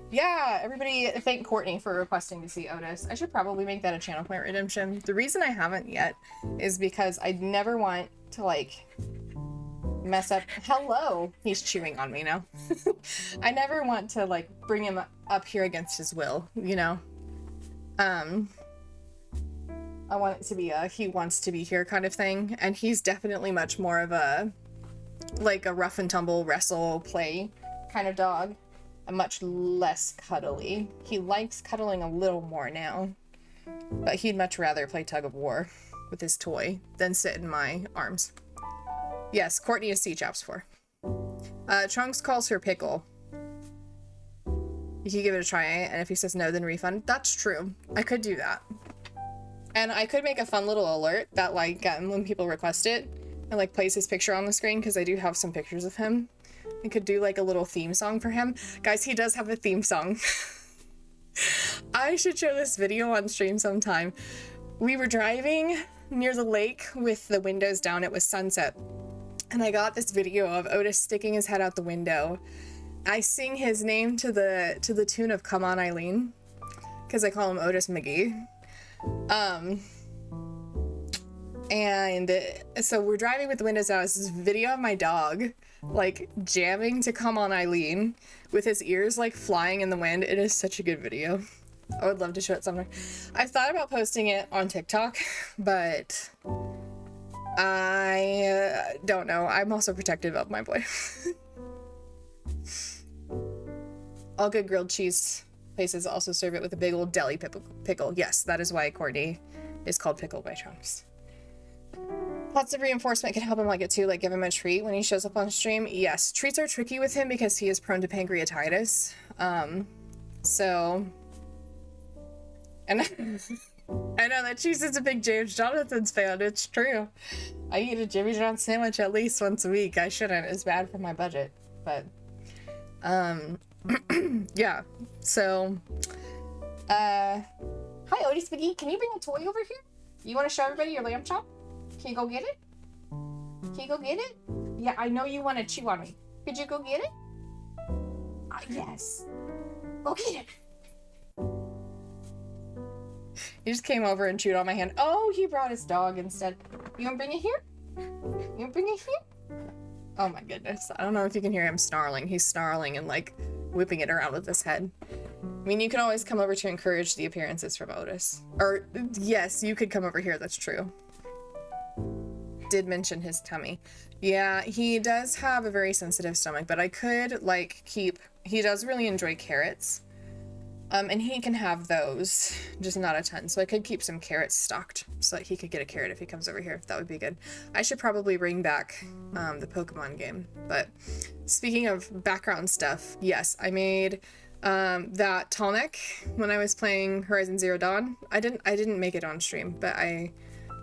Yeah, everybody thank Courtney for requesting to see Otis. I should probably make that a channel point redemption. The reason I haven't yet is because I never want to like mess up. Hello. He's chewing on me now. I never want to like bring him up here against his will, you know? I want it to be a he wants to be here kind of thing. And he's definitely much more of a like a rough and tumble wrestle play kind of dog. And much less cuddly. He likes cuddling a little more now. But he'd much rather play tug of war with his toy than sit in my arms. Yes, Courtney is C-Chaps for. Trunks calls her Pickle. You can give it a try, and if he says no, then refund. That's true. I could do that. And I could make a fun little alert that, like, when people request it, and, like, place his picture on the screen, because I do have some pictures of him. I could do, like, a little theme song for him. Guys, he does have a theme song. I should show this video on stream sometime. We were driving near the lake with the windows down. It was sunset. And I got this video of Otis sticking his head out the window. I sing his name to the tune of Come On Eileen, because I call him Otis McGee. And so we're driving with the windows down. It's this video of my dog like jamming to Come On Eileen with his ears like flying in the wind. It is such a good video. I would love to show it somewhere. I've thought about posting it on TikTok, but I don't know. I'm also protective of my boy. All good grilled cheese places also serve it with a big old deli pickle. Yes, that is why Courtney is called Pickle by Trunks. Lots of reinforcement can help him like it too, like give him a treat when he shows up on stream. Yes, treats are tricky with him because he is prone to pancreatitis. And I know that cheese is a big James Jonathan's fan. It's true. I eat a Jimmy John sandwich at least once a week. I shouldn't. It's bad for my budget. But, yeah. So, hi, Otis McGee. Can you bring a toy over here? You want to show everybody your lamb chop? Can you go get it? Can you go get it? Yeah, I know you want to chew on me. Could you go get it? Yes. Go get it. He just came over and chewed on my hand. Oh, he brought his dog instead. You want to bring it here? You want to bring it here? Oh my goodness. I don't know if you can hear him snarling. He's snarling and like whipping it around with his head. I mean, you can always come over to encourage the appearances from Otis. Or, yes, you could come over here. That's true. Did mention his tummy. Yeah, he does have a very sensitive stomach, but I could like he does really enjoy carrots. And he can have those, just not a ton. So I could keep some carrots stocked so that he could get a carrot if he comes over here. That would be good. I should probably bring back the Pokemon game. But speaking of background stuff, yes, I made that tonic when I was playing Horizon Zero Dawn. I didn't make it on stream, but I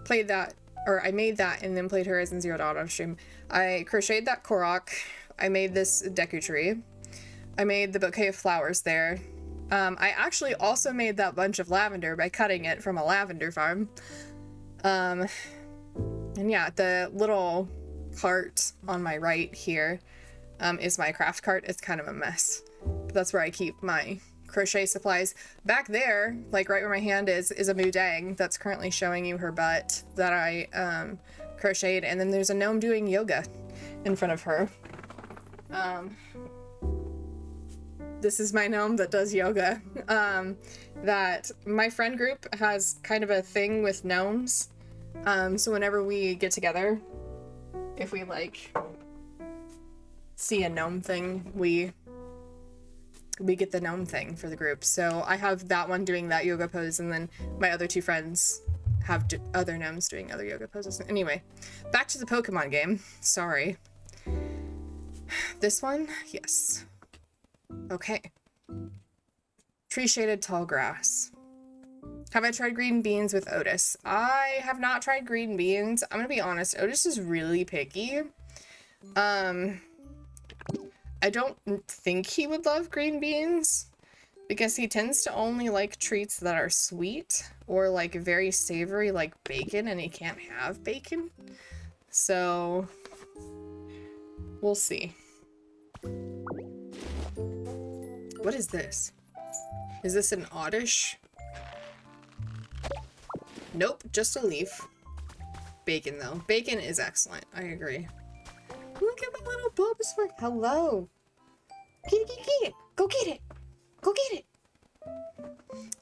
played that, or I made that and then played Horizon Zero Dawn on stream. I crocheted that Korok. I made this Deku Tree. I made the bouquet of flowers there. I actually also made that bunch of lavender by cutting it from a lavender farm. And yeah, the little cart on my right here is my craft cart. It's kind of a mess. But that's where I keep my crochet supplies. Back there, like right where my hand is a Mudang that's currently showing you her butt that I crocheted. And then there's a gnome doing yoga in front of her. This is my gnome that does yoga. That my friend group has kind of a thing with gnomes. So whenever we get together, if we like see a gnome thing, we get the gnome thing for the group. So I have that one doing that yoga pose, and then my other two friends have other gnomes doing other yoga poses. Anyway, back to the Pokemon game. Sorry. This one? Yes. Okay. Tree shaded tall grass. Have I tried green beans with Otis? I have not tried green beans. I'm gonna be honest, Otis is really picky. I don't think he would love green beans because he tends to only like treats that are sweet or like very savory, like bacon, and he can't have bacon. So we'll see. What is this? Is this an oddish? Nope, just a leaf. Bacon though. Bacon is excellent. I agree. Look at my little Bulbasaur. Hello. Get it, get it, get it. Go get it. Go get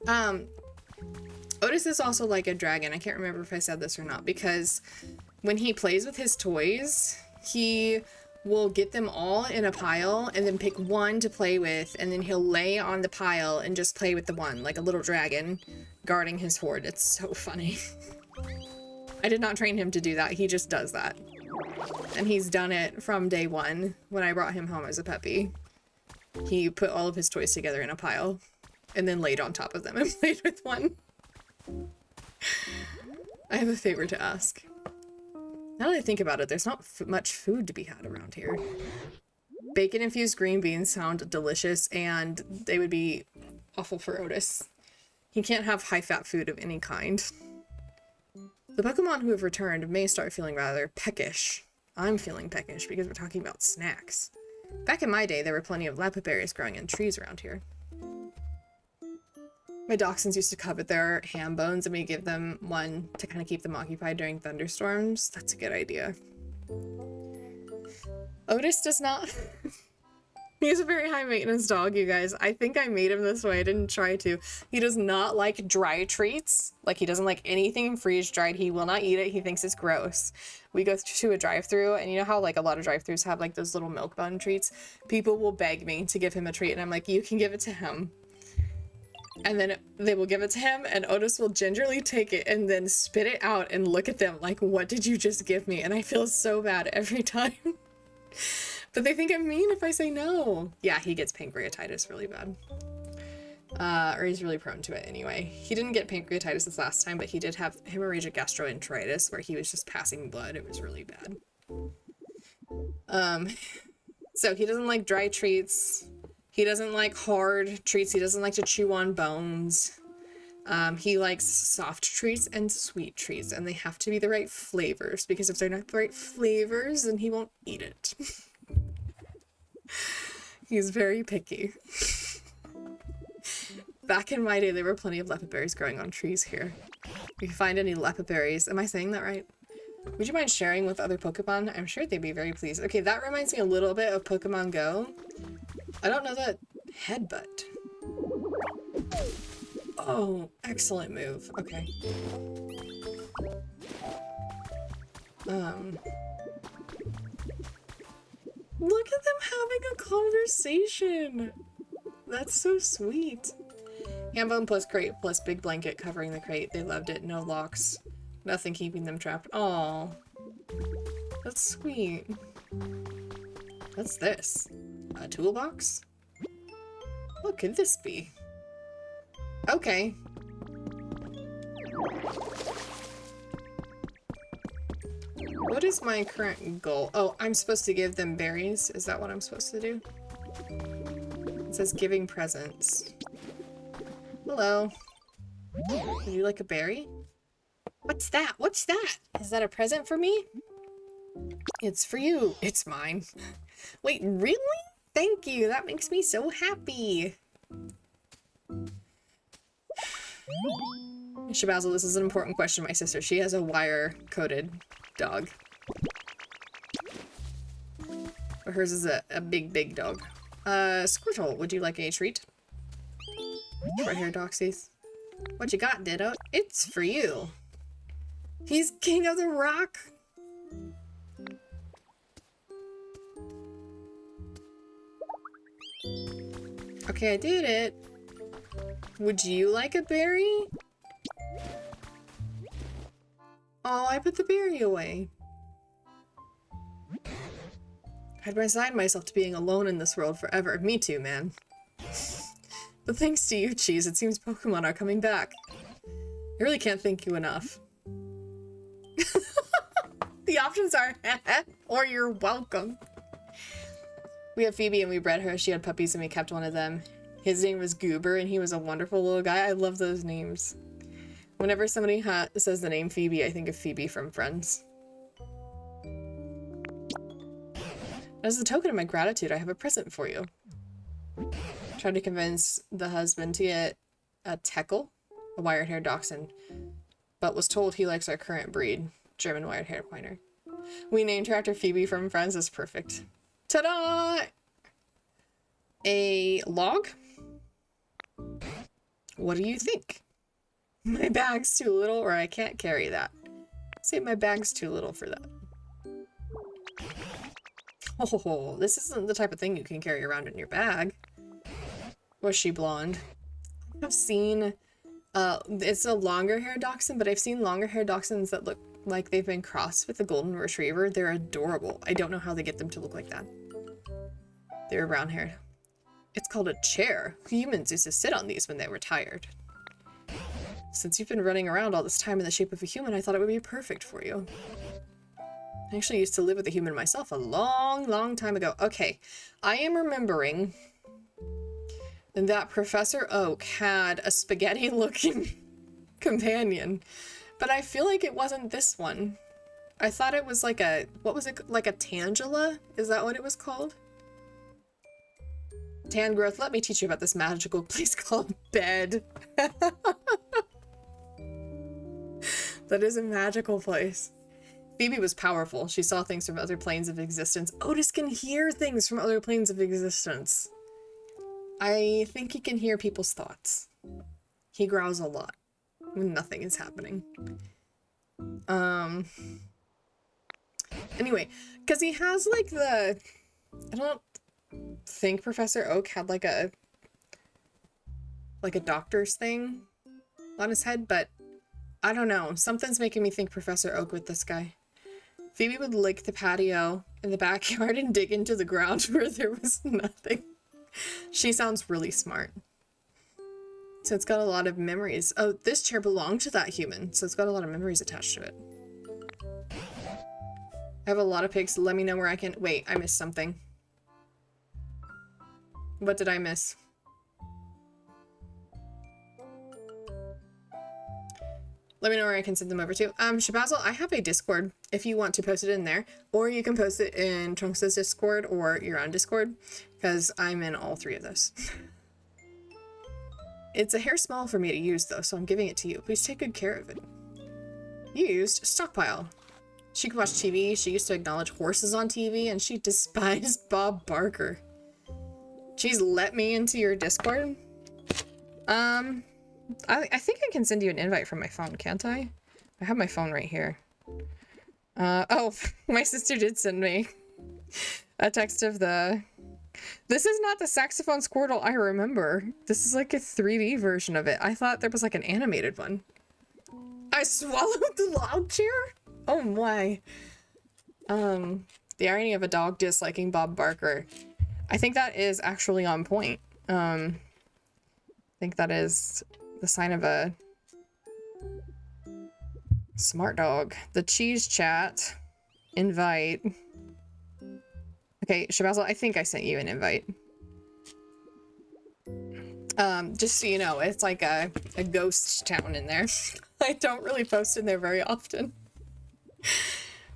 it. Otis is also like a dragon. I can't remember if I said this or not, because when he plays with his toys, he will get them all in a pile and then pick one to play with, and then he'll lay on the pile and just play with the one, like a little dragon guarding his hoard. It's so funny. I did not train him to do that. He just does that. And he's done it from day one when I brought him home as a puppy. He put all of his toys together in a pile and then laid on top of them and played with one. I have a favor to ask. Now that I think about it, there's not much food to be had around here. Bacon-infused green beans sound delicious, and they would be awful for Otis. He can't have high-fat food of any kind. The Pokemon who have returned may start feeling rather peckish. I'm feeling peckish because we're talking about snacks. Back in my day, there were plenty of lapis berries growing in trees around here. My dachshunds used to covet their ham bones, and we give them one to kind of keep them occupied during thunderstorms. That's a good idea. Otis does not... He's a very high maintenance dog, you guys. I think I made him this way. I didn't try to. He does not like dry treats. Like, he doesn't like anything freeze-dried. He will not eat it. He thinks it's gross. We go to a drive-thru, and you know how like a lot of drive-thrus have like those little milk bun treats? People will beg me to give him a treat, and I'm like, you can give it to him. And then they will give it to him, and Otis will gingerly take it and then spit it out and look at them like, what did you just give me? And I feel so bad every time. But they think I'm mean if I say no. Yeah, he gets pancreatitis really bad. Or he's really prone to it anyway. He didn't get pancreatitis this last time, but he did have hemorrhagic gastroenteritis where he was just passing blood. It was really bad. So he doesn't like dry treats. He doesn't like hard treats. He doesn't like to chew on bones. He likes soft treats and sweet treats, and they have to be the right flavors, because if they're not the right flavors, then he won't eat it. He's very picky. Back in my day, there were plenty of lapis berries growing on trees here. If you find any lapis berries, am I saying that right? Would you mind sharing with other Pokemon? I'm sure they'd be very pleased. Okay, that reminds me a little bit of Pokemon Go. I don't know that headbutt. Oh, excellent move. Okay. Look at them having a conversation. That's so sweet. Handbone plus crate plus big blanket covering the crate. They loved it. No locks. Nothing keeping them trapped. Oh, that's sweet. What's this? A toolbox? What could this be? Okay. What is my current goal? Oh, I'm supposed to give them berries. Is that what I'm supposed to do? It says giving presents. Hello. Would you like a berry? What's that? What's that? Is that a present for me? It's for you. It's mine. Wait, really? Thank you. That makes me so happy. Shabazzle, this is an important question, my sister. She has a wire-coated dog. But hers is a big, big dog. Squirtle, would you like a treat? Right here, Doxies. What you got, Ditto? It's for you. He's king of the rock. Okay, I did it. Would you like a berry? Oh, I put the berry away. I'd resign myself to being alone in this world forever. Me too, man. But thanks to you, Cheese, it seems Pokemon are coming back. I really can't thank you enough. The options are or you're welcome. We have Phoebe and we bred her. She had puppies and we kept one of them. His name was Goober and he was a wonderful little guy. I love those names. Whenever somebody says the name Phoebe, I think of Phoebe from Friends. As a token of my gratitude, I have a present for you. Tried to convince the husband to get a Teckle, a wire-haired dachshund, but was told he likes our current breed, German wire-haired pointer. We named her after Phoebe from Friends. Is perfect. Ta-da! A log? What do you think? My bag's too little, or I can't carry that. Say my bag's too little for that. Oh, this isn't the type of thing you can carry around in your bag. Was she blonde? I've seen, it's a longer hair dachshund, but I've seen longer hair dachshunds that look like they've been crossed with a golden retriever. They're adorable. I don't know how they get them to look like that. They're brown haired. It's called a chair. Humans used to sit on these when they were tired. Since you've been running around all this time in the shape of a human, I thought it would be perfect for you. I actually used to live with a human myself a long, long time ago. Okay, I am remembering that Professor Oak had a spaghetti-looking companion, but I feel like it wasn't this one. I thought it was like a, what was it, like a Tangela? Is that what it was called? Tangrowth, let me teach you about this magical place called bed. That is a magical place. Phoebe was powerful. She saw things from other planes of existence. Otis can hear things from other planes of existence. I think he can hear people's thoughts. He growls a lot when nothing is happening. Anyway, because he has like the, I don't think Professor Oak had like a doctor's thing on his head, but I don't know. Something's making me think Professor Oak with this guy. Phoebe would lick the patio in the backyard and dig into the ground where there was nothing. She sounds really smart. So it's got a lot of memories. Oh, this chair belonged to that human, so it's got a lot of memories attached to it. I have a lot of pigs. Let me know where I can... Wait, I missed something. What did I miss? Let me know where I can send them over to. Shabazzle, I have a Discord if you want to post it in there. Or you can post it in Trunks' Discord or your own Discord, because I'm in all three of those. It's a hair small for me to use, though, so I'm giving it to you. Please take good care of it. Used stockpile. She could watch TV, she used to acknowledge horses on TV, and she despised Bob Barker. She's let me into your Discord? I think I can send you an invite from my phone, can't I? I have my phone right here. Oh, my sister did send me a text of the This is not the saxophone Squirtle I remember. This is like a 3D version of it. I thought there was like an animated one. I swallowed the log chair? Oh my. The irony of a dog disliking Bob Barker. I think that is actually on point. I think that is the sign of a smart dog. The cheese chat. Invite. Okay, Shabazzle, I think I sent you an invite. Just so you know, it's like a ghost town in there. I don't really post in there very often.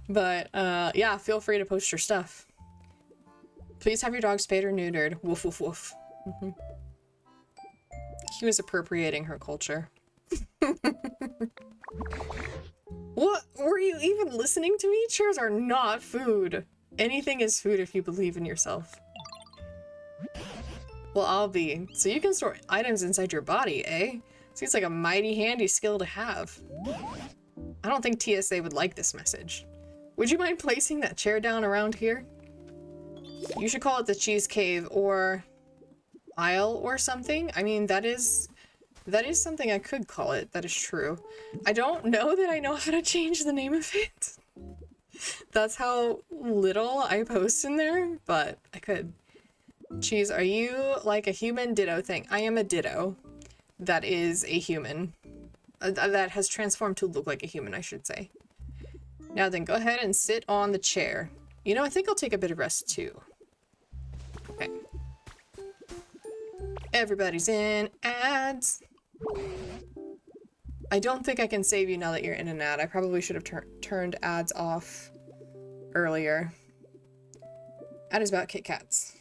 But, yeah, feel free to post your stuff. Please have your dog spayed or neutered. Woof, woof, woof. Mm-hmm. He was appropriating her culture. What? Were you even listening to me? Chairs are not food. Anything is food if you believe in yourself. Well, I'll be. So you can store items inside your body, eh? Seems like a mighty handy skill to have. I don't think TSA would like this message. Would you mind placing that chair down around here? You should call it the Cheese Cave or Isle or something. I mean, that is something I could call it. That is true. I don't know that I know how to change the name of it. That's how little I post in there, but I could. Cheese, are you like a human? Ditto thing. I am a ditto. That is a human. That has transformed to look like a human, I should say. Now then, go ahead and sit on the chair. You know, I think I'll take a bit of rest too. Okay. Everybody's in. Ads. I don't think I can save you now that you're in an ad. I probably should have turned ads off earlier. Ad is about Kit Kats.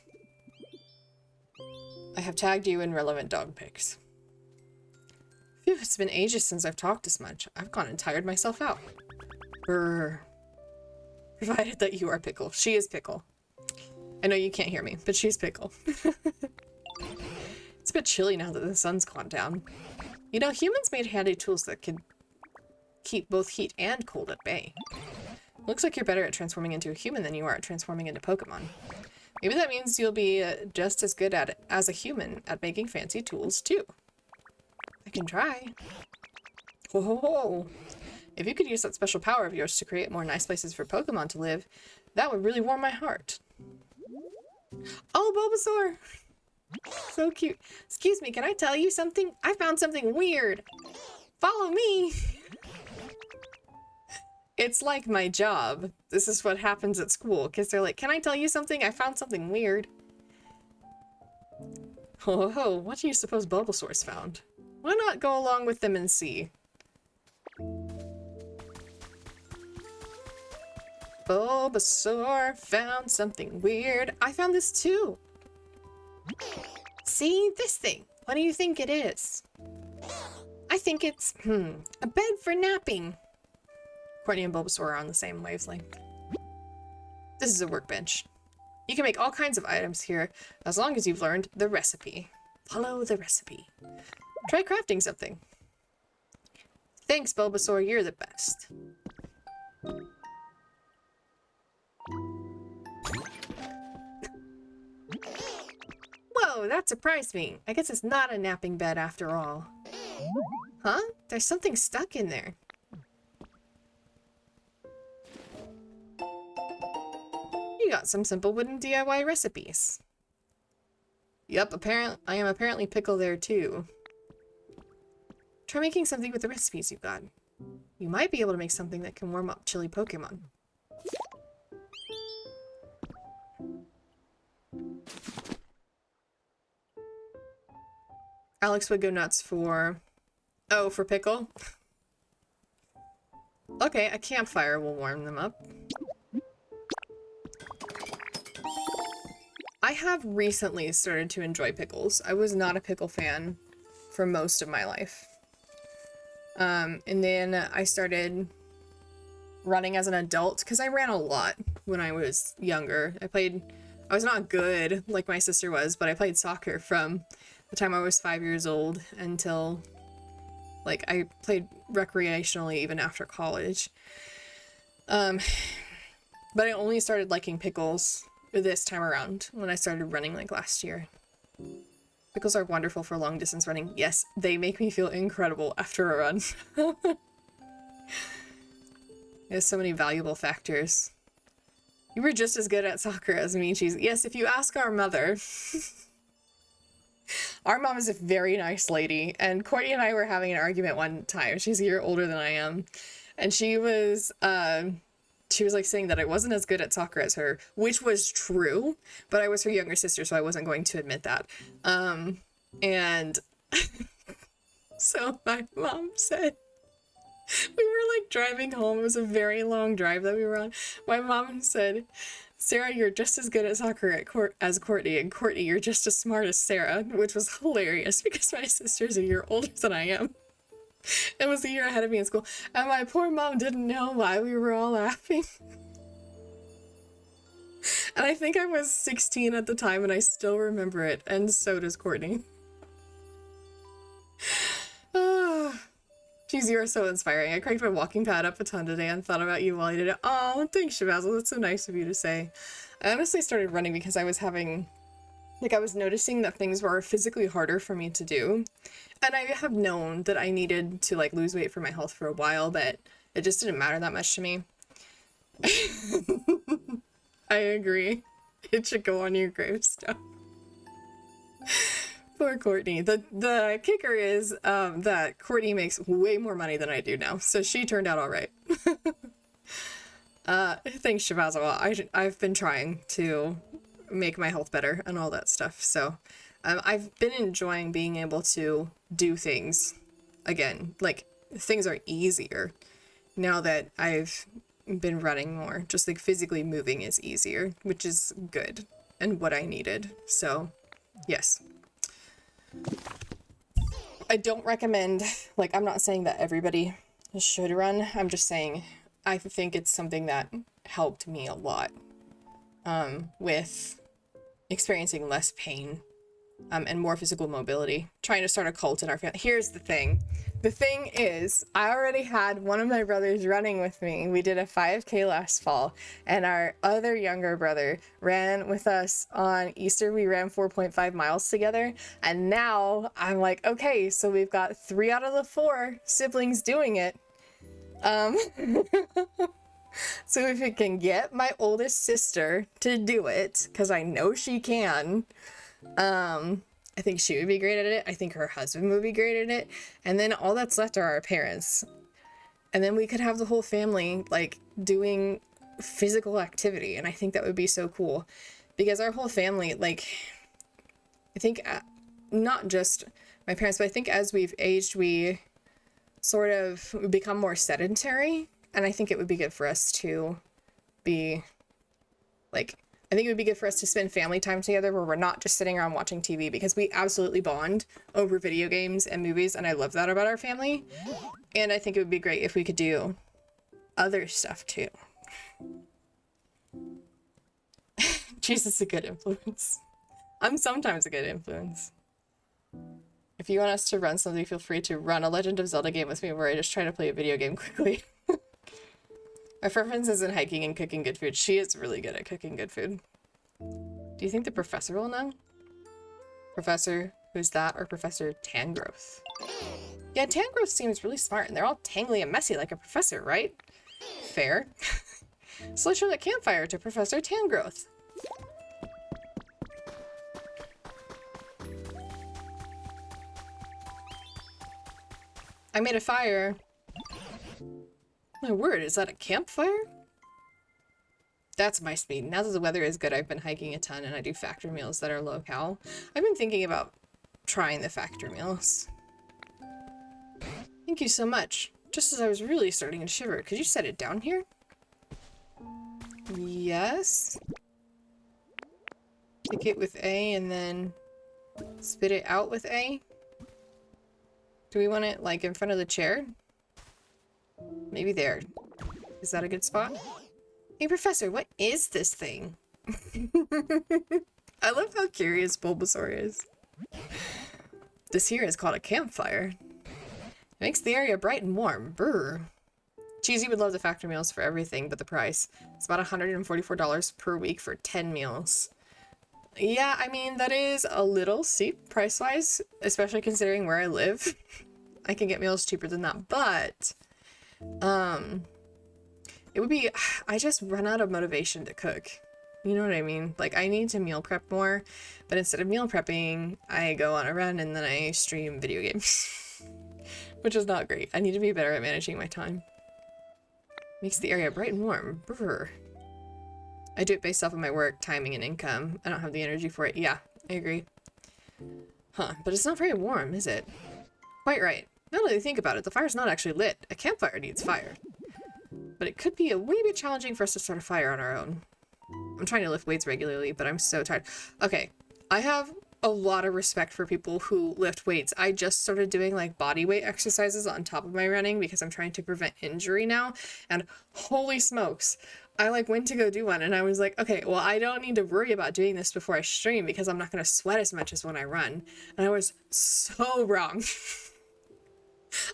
I have tagged you in relevant dog pics. Phew, it's been ages since I've talked as much. I've gone and tired myself out. Brr. Provided that you are Pickle. She is Pickle. I know you can't hear me, but she's Pickle. It's a bit chilly now that the sun's gone down. You know, humans made handy tools that could keep both heat and cold at bay. Looks like you're better at transforming into a human than you are at transforming into Pokemon. Maybe that means you'll be just as good at it as a human at making fancy tools, too. I can try. Whoa, whoa, whoa. If you could use that special power of yours to create more nice places for Pokemon to live, that would really warm my heart. Oh, Bulbasaur! So cute. Excuse me, can I tell you something? I found something weird. Follow me. It's like my job. This is what happens at school, because they're like, can I tell you something? I found something weird. Oh, ho, what do you suppose Bulbasaur's found? Why not go along with them and see? Bulbasaur found something weird. I found this too. See, this thing. What do you think it is? I think it's, a bed for napping. Courtney and Bulbasaur are on the same wavelength. This is a workbench. You can make all kinds of items here, as long as you've learned the recipe. Follow the recipe. Try crafting something. Thanks, Bulbasaur, you're the best. Whoa, that surprised me. I guess it's not a napping bed after all. Huh? There's something stuck in there. You got some simple wooden DIY recipes. Yup, I am apparently Pickle there too. Try making something with the recipes you've got. You might be able to make something that can warm up chilly Pokemon. Alex would go nuts for... Oh, for Pickle? Okay, a campfire will warm them up. I have recently started to enjoy pickles. I was not a pickle fan for most of my life. And then I started running as an adult because I ran a lot when I was younger. I was not good like my sister was, but I played soccer from the time I was 5 years old until, like, I played recreationally even after college. But I only started liking pickles this time around when I started running like last year. Pickles are wonderful for long distance running. Yes, they make me feel incredible after a run. There's so many valuable factors. You were just as good at soccer as me, Cheese. Yes, if you ask our mother. Our mom is a very nice lady, and Courtney and I were having an argument one time. She's a year older than I am, and she was like saying that I wasn't as good at soccer as her, which was true, but I was her younger sister, so I wasn't going to admit that. And so my mom said, we were like driving home. It was a very long drive that we were on. My mom said, Sarah, you're just as good at soccer as Courtney, and Courtney, you're just as smart as Sarah, which was hilarious because my sister's a year older than I am. It was a year ahead of me in school, and my poor mom didn't know why we were all laughing. And I think I was 16 at the time, and I still remember it, and so does Courtney. Jeez, you are so inspiring. I cranked my walking pad up a ton today and thought about you while I did it. Oh, thanks, Shabazzle. That's so nice of you to say. I honestly started running because I was noticing that things were physically harder for me to do. And I have known that I needed to like lose weight for my health for a while, but it just didn't matter that much to me. I agree. It should go on your gravestone. Poor Courtney. The kicker is that Courtney makes way more money than I do now, so she turned out all right. Thanks, Shabazzawa. I've been trying to make my health better and all that stuff, so I've been enjoying being able to do things again. Like, things are easier now that I've been running more. Just like physically moving is easier, which is good and what I needed. So, yes. I don't recommend, like, I'm not saying that everybody should run. I'm just saying I think it's something that helped me a lot with experiencing less pain and more physical mobility. Trying to start a cult in our family. Here's the thing. The thing is, I already had one of my brothers running with me. We did a 5K last fall, and our other younger brother ran with us on Easter. We ran 4.5 miles together, and now I'm like, okay, so we've got 3 out of the 4 siblings doing it. So if it can get my oldest sister to do it, because I know she can, I think she would be great at it. I think her husband would be great at it. And then all that's left are our parents. And then we could have the whole family, like, doing physical activity. And I think that would be so cool. Because our whole family, like, I think not just my parents, but I think as we've aged, we sort of become more sedentary. And I think it would be good for us to be, like, I think it would be good for us to spend family time together where we're not just sitting around watching TV, because we absolutely bond over video games and movies, and I love that about our family. And I think it would be great if we could do other stuff too. Jesus is a good influence. I'm sometimes a good influence. If you want us to run something, feel free to run a Legend of Zelda game with me where I just try to play a video game quickly. My preference is in hiking and cooking good food. She is really good at cooking good food. Do you think the professor will know? Professor, who's that? Or Professor Tangrowth? Yeah, Tangrowth seems really smart, and they're all tangly and messy like a professor, right? Fair. So let's show the campfire to Professor Tangrowth. I made a fire. My word, is that a campfire? That's my speed. Now that the weather is good, I've been hiking a ton and I do factory meals that are low-cal. I've been thinking about trying the factory meals. Thank you so much. Just as I was really starting to shiver, could you set it down here? Yes. Pick it with A and then spit it out with A. Do we want it like in front of the chair? Maybe there. Is that a good spot? Hey, Professor, what is this thing? I love how curious Bulbasaur is. This here is called a campfire. It makes the area bright and warm. Brr. Cheesy would love the factory meals for everything but the price. It's about $144 per week for 10 meals. Yeah, I mean, that is a little steep price-wise, especially considering where I live. I can get meals cheaper than that, but it would be, I just run out of motivation to cook. You know what I mean? Like, I need to meal prep more, but instead of meal prepping, I go on a run and then I stream video games, which is not great. I need to be better at managing my time. Makes the area bright and warm. Brr. I do it based off of my work, timing, and income. I don't have the energy for it. Yeah, I agree. Huh, but it's not very warm, is it? Quite right. Now that I think about it, the fire's not actually lit. A campfire needs fire. But it could be a wee bit challenging for us to start a fire on our own. I'm trying to lift weights regularly, but I'm so tired. Okay, I have a lot of respect for people who lift weights. I just started doing like body weight exercises on top of my running because I'm trying to prevent injury now. And holy smokes, I like went to go do one and I was like, okay, well, I don't need to worry about doing this before I stream because I'm not going to sweat as much as when I run. And I was so wrong.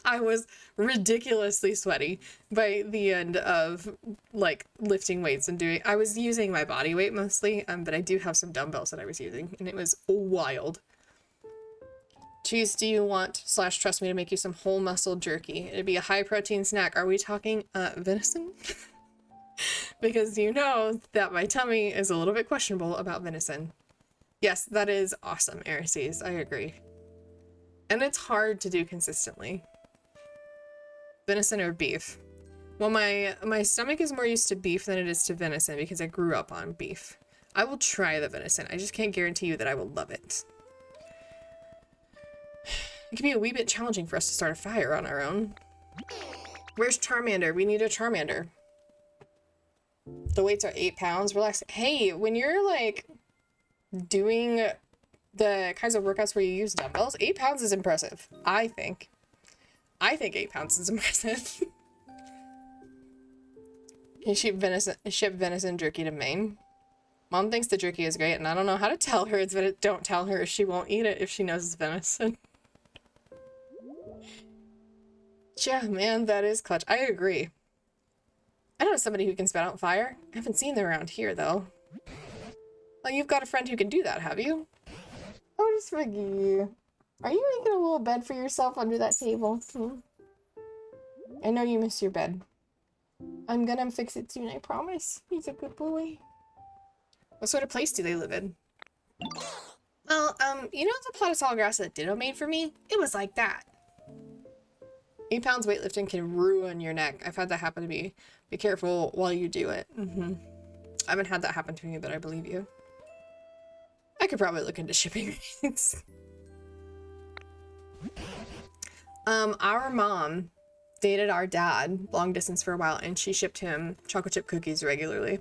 I was ridiculously sweaty by the end of like lifting weights and doing, I was using my body weight mostly, but I do have some dumbbells that I was using and it was wild. Cheese, do you want / trust me to make you some whole muscle jerky? It'd be a high protein snack. Are we talking venison? Because you know that my tummy is a little bit questionable about venison. Yes, that is awesome, Arises. I agree. And it's hard to do consistently. Venison or beef? Well, my stomach is more used to beef than it is to venison because I grew up on beef. I will try the venison. I just can't guarantee you that I will love it. It can be a wee bit challenging for us to start a fire on our own. Where's Charmander? We need a Charmander. The weights are 8 pounds. Relax. Hey, when you're like doing the kinds of workouts where you use dumbbells, 8 pounds is impressive. I think 8 pounds is impressive. You ship venison jerky to Maine. Mom thinks the jerky is great, and I don't know how to tell her it's venison. Don't tell her she won't eat it if she knows it's venison. Yeah, man, that is clutch. I agree. I know somebody who can spit out fire. I haven't seen them around here, though. Well, you've got a friend who can do that, have you? Oh, just Maggie. Are you making a little bed for yourself under that table? I know you miss your bed. I'm gonna fix it soon, I promise. He's a good boy. What sort of place do they live in? Well, you know the pot of tall grass that Ditto made for me? It was like that. 8 pounds weightlifting can ruin your neck. I've had that happen to me. Be careful while you do it. I haven't had that happen to me, but I believe you. I could probably look into shipping rates. Our mom dated our dad long distance for a while, and she shipped him chocolate chip cookies regularly.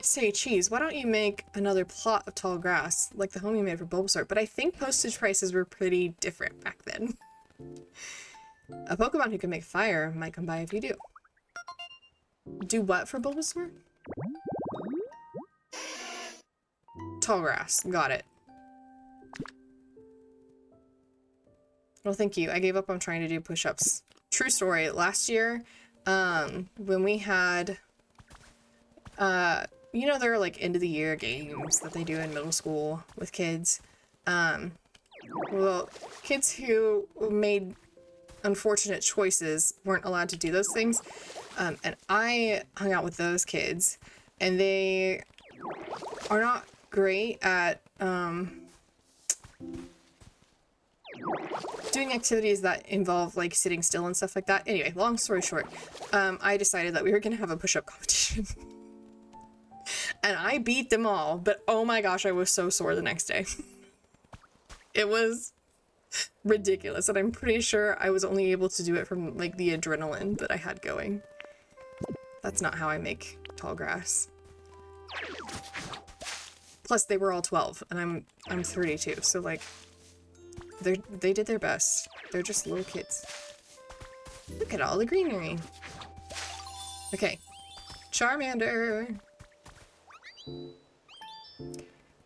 Say, Cheese, why don't you make another plot of tall grass like the home you made for Bulbasaur? But I think postage prices were pretty different back then. A Pokemon who can make fire might come by if you do. Do what for Bulbasaur? Tall grass. Got it. Well, thank you. I gave up on trying to do push-ups. True story. Last year, when we had, you know, there are like end of the year games that they do in middle school with kids. Well, kids who made unfortunate choices weren't allowed to do those things. And I hung out with those kids, and they are not great at, doing activities that involve like sitting still and stuff like that. Anyway, long story short, I decided that we were gonna have a push-up competition. And I beat them all, but oh my gosh, I was so sore the next day. It was ridiculous, and I'm pretty sure I was only able to do it from like the adrenaline that I had going. That's not how I make tall grass. Plus they were all 12 and I'm 32, so like they did their best. They're just little kids. Look at all the greenery. Okay. Charmander. I'm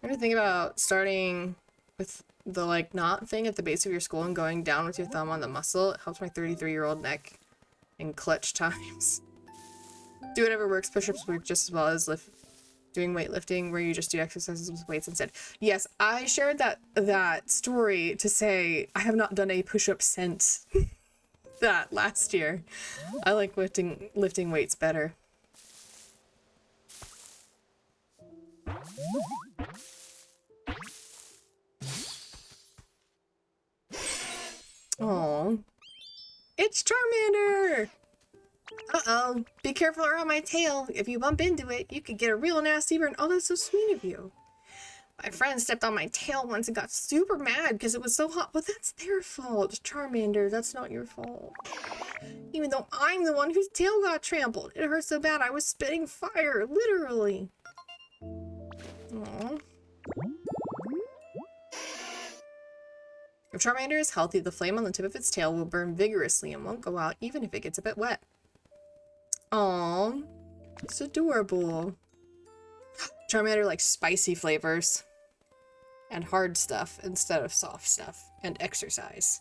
gonna think about starting with the like knot thing at the base of your skull and going down with your thumb on the muscle. It helps my 33-year-old neck in clutch times. Do whatever works. Push-ups work just as well as doing weightlifting, where you just do exercises with weights instead. Yes, I shared that story to say I have not done a push-up since that last year. I like lifting weights better. Oh, it's Charmander! Uh-oh, be careful around my tail. If you bump into it, you could get a real nasty burn. Oh, that's so sweet of you. My friend stepped on my tail once and got super mad because it was so hot. But that's their fault, Charmander. That's not your fault. Even though I'm the one whose tail got trampled. It hurt so bad I was spitting fire, literally. Aww. If Charmander is healthy, the flame on the tip of its tail will burn vigorously and won't go out even if it gets a bit wet. Aww, it's adorable. Charmander likes spicy flavors and hard stuff instead of soft stuff and exercise.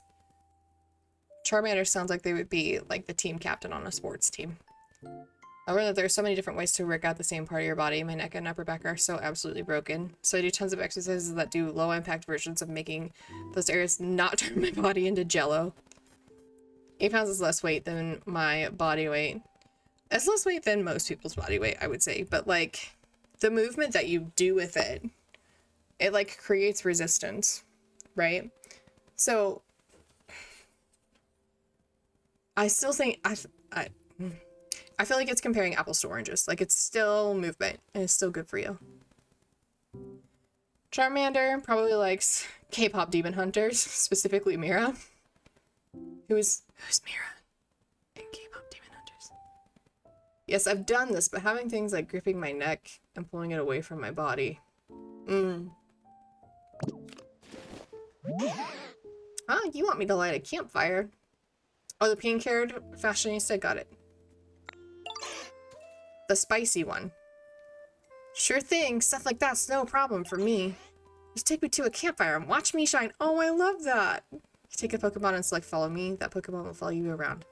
Charmander sounds like they would be like the team captain on a sports team. I learned that there are so many different ways to work out the same part of your body. My neck and upper back are so absolutely broken. So I do tons of exercises that do low impact versions of making those areas not turn my body into jello. 8 pounds is less weight than my body weight. It's less weight than most people's body weight, I would say. But like the movement that you do with it, it like creates resistance, right? So I still think I feel like it's comparing apples to oranges. Like, it's still movement, and it's still good for you. Charmander probably likes K-pop demon hunters, specifically Mira. Who's Mira in K-pop demon hunters? Yes, I've done this, but having things like gripping my neck and pulling it away from my body. Ah, you want me to light a campfire? Oh, the pink-haired fashionista, got it. The spicy one. Sure thing, stuff like that's no problem for me. Just take me to a campfire and watch me shine. Oh, I love that. You take a Pokemon and select follow me. That Pokemon will follow you around.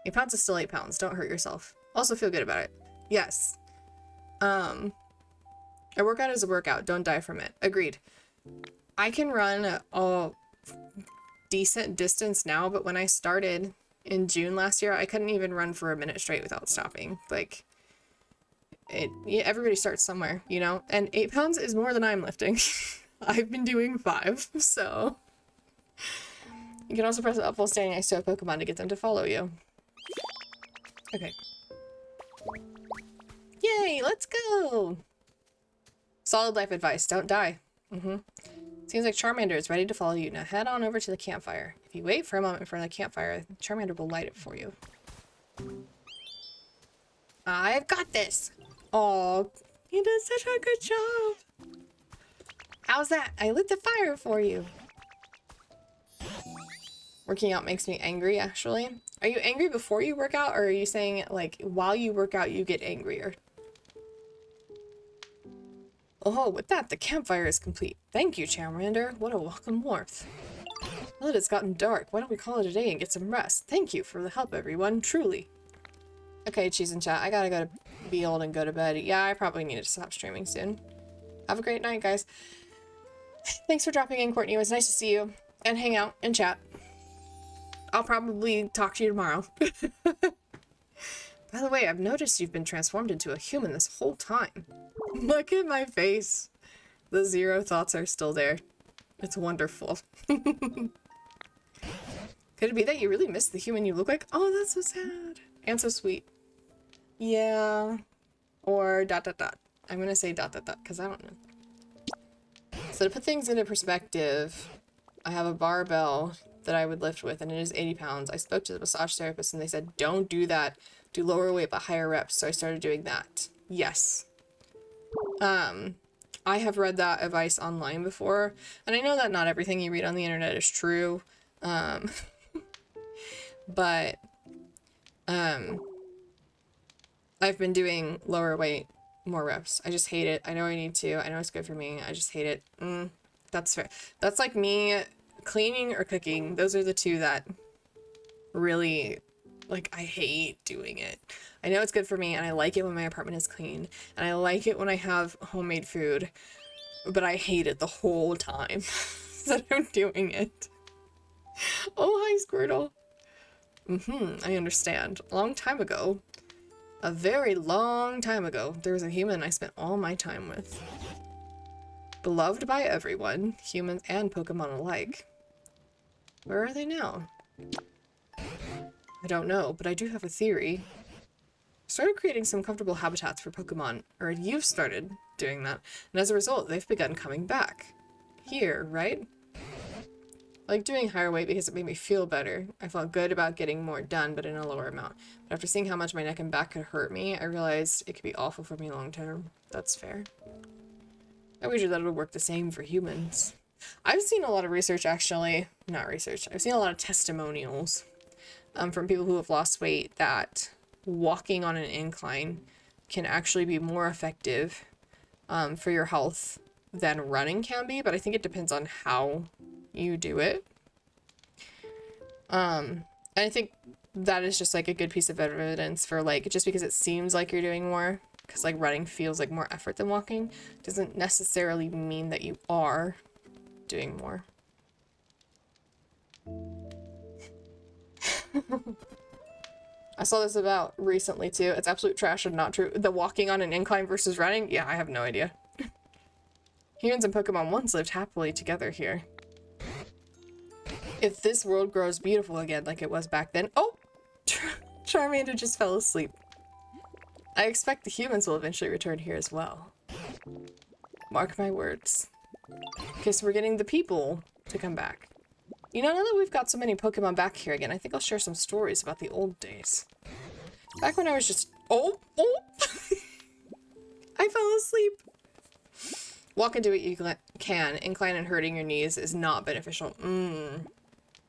8 pounds is still 8 pounds. Don't hurt yourself. Also feel good about it. Yes. A workout is a workout. Don't die from it. Agreed. I can run a decent distance now, but when I started in June last year, I couldn't even run for a minute straight without stopping. Like, everybody starts somewhere, you know? And 8 pounds is more than I'm lifting. I've been doing 5, so. You can also press up while standing next to a Pokemon to get them to follow you. Okay. Yay, let's go! Solid life advice, don't die. Seems like Charmander is ready to follow you. Now head on over to the campfire. If you wait for a moment in front of the campfire, Charmander will light it for you. I've got this! Oh, you did such a good job! How's that? I lit the fire for you! Working out makes me angry, actually. Are you angry before you work out, or are you saying, like, while you work out, you get angrier? Oh, with that, the campfire is complete. Thank you, Charmander. What a welcome warmth. Well, it has gotten dark. Why don't we call it a day and get some rest? Thank you for the help, everyone. Truly. Okay, Cheese and Chat. I gotta go to be old and go to bed. Yeah, I probably need to stop streaming soon. Have a great night, guys. Thanks for dropping in, Courtney. It was nice to see you and hang out and chat. I'll probably talk to you tomorrow. By the way, I've noticed you've been transformed into a human this whole time. Look at my face. The 0 thoughts are still there. It's wonderful. Could it be that you really missed the human you look like? Oh, that's so sad. And so sweet. Yeah. Or ... I'm gonna say ... because I don't know. So to put things into perspective, I have a barbell that I would lift with, and it is 80 pounds. I spoke to the massage therapist, and they said, don't do that. Do lower weight but higher reps. So I started doing that. Yes. I have read that advice online before, and I know that not everything you read on the internet is true. But I've been doing lower weight, more reps. I just hate it. I know I need to. I know it's good for me. I just hate it. That's fair. That's like me cleaning or cooking. Those are the two that really Like, I hate doing it. I know it's good for me, and I like it when my apartment is clean, and I like it when I have homemade food, but I hate it the whole time that I'm doing it. Oh, hi, Squirtle. I understand. A long time ago, a very long time ago, there was a human I spent all my time with. Beloved by everyone, humans and Pokemon alike. Where are they now? I don't know, but I do have a theory. I started creating some comfortable habitats for Pokemon, or you've started doing that, and as a result, they've begun coming back. Here, right? I like doing higher weight because it made me feel better. I felt good about getting more done, but in a lower amount. But after seeing how much my neck and back could hurt me, I realized it could be awful for me long term. That's fair. I wager that it would work the same for humans. I've seen a lot of research, actually. Not research. I've seen a lot of testimonials from people who have lost weight that walking on an incline can actually be more effective for your health than running can be, but I think it depends on how you do it. And I think that is just like a good piece of evidence for like, just because it seems like you're doing more, because like running feels like more effort than walking, doesn't necessarily mean that you are doing more. I saw this about recently too. It's absolute trash and not true. The walking on an incline versus running? Yeah, I have no idea. Humans and Pokemon once lived happily together here. If this world grows beautiful again like it was back then— oh! Charmander just fell asleep. I expect the humans will eventually return here as well. Mark my words. Okay, so we're getting the people to come back. You know, now that we've got so many Pokemon back here again, I think I'll share some stories about the old days. Back when I was just— oh! I fell asleep! Walk and do what you can. Incline and hurting your knees is not beneficial.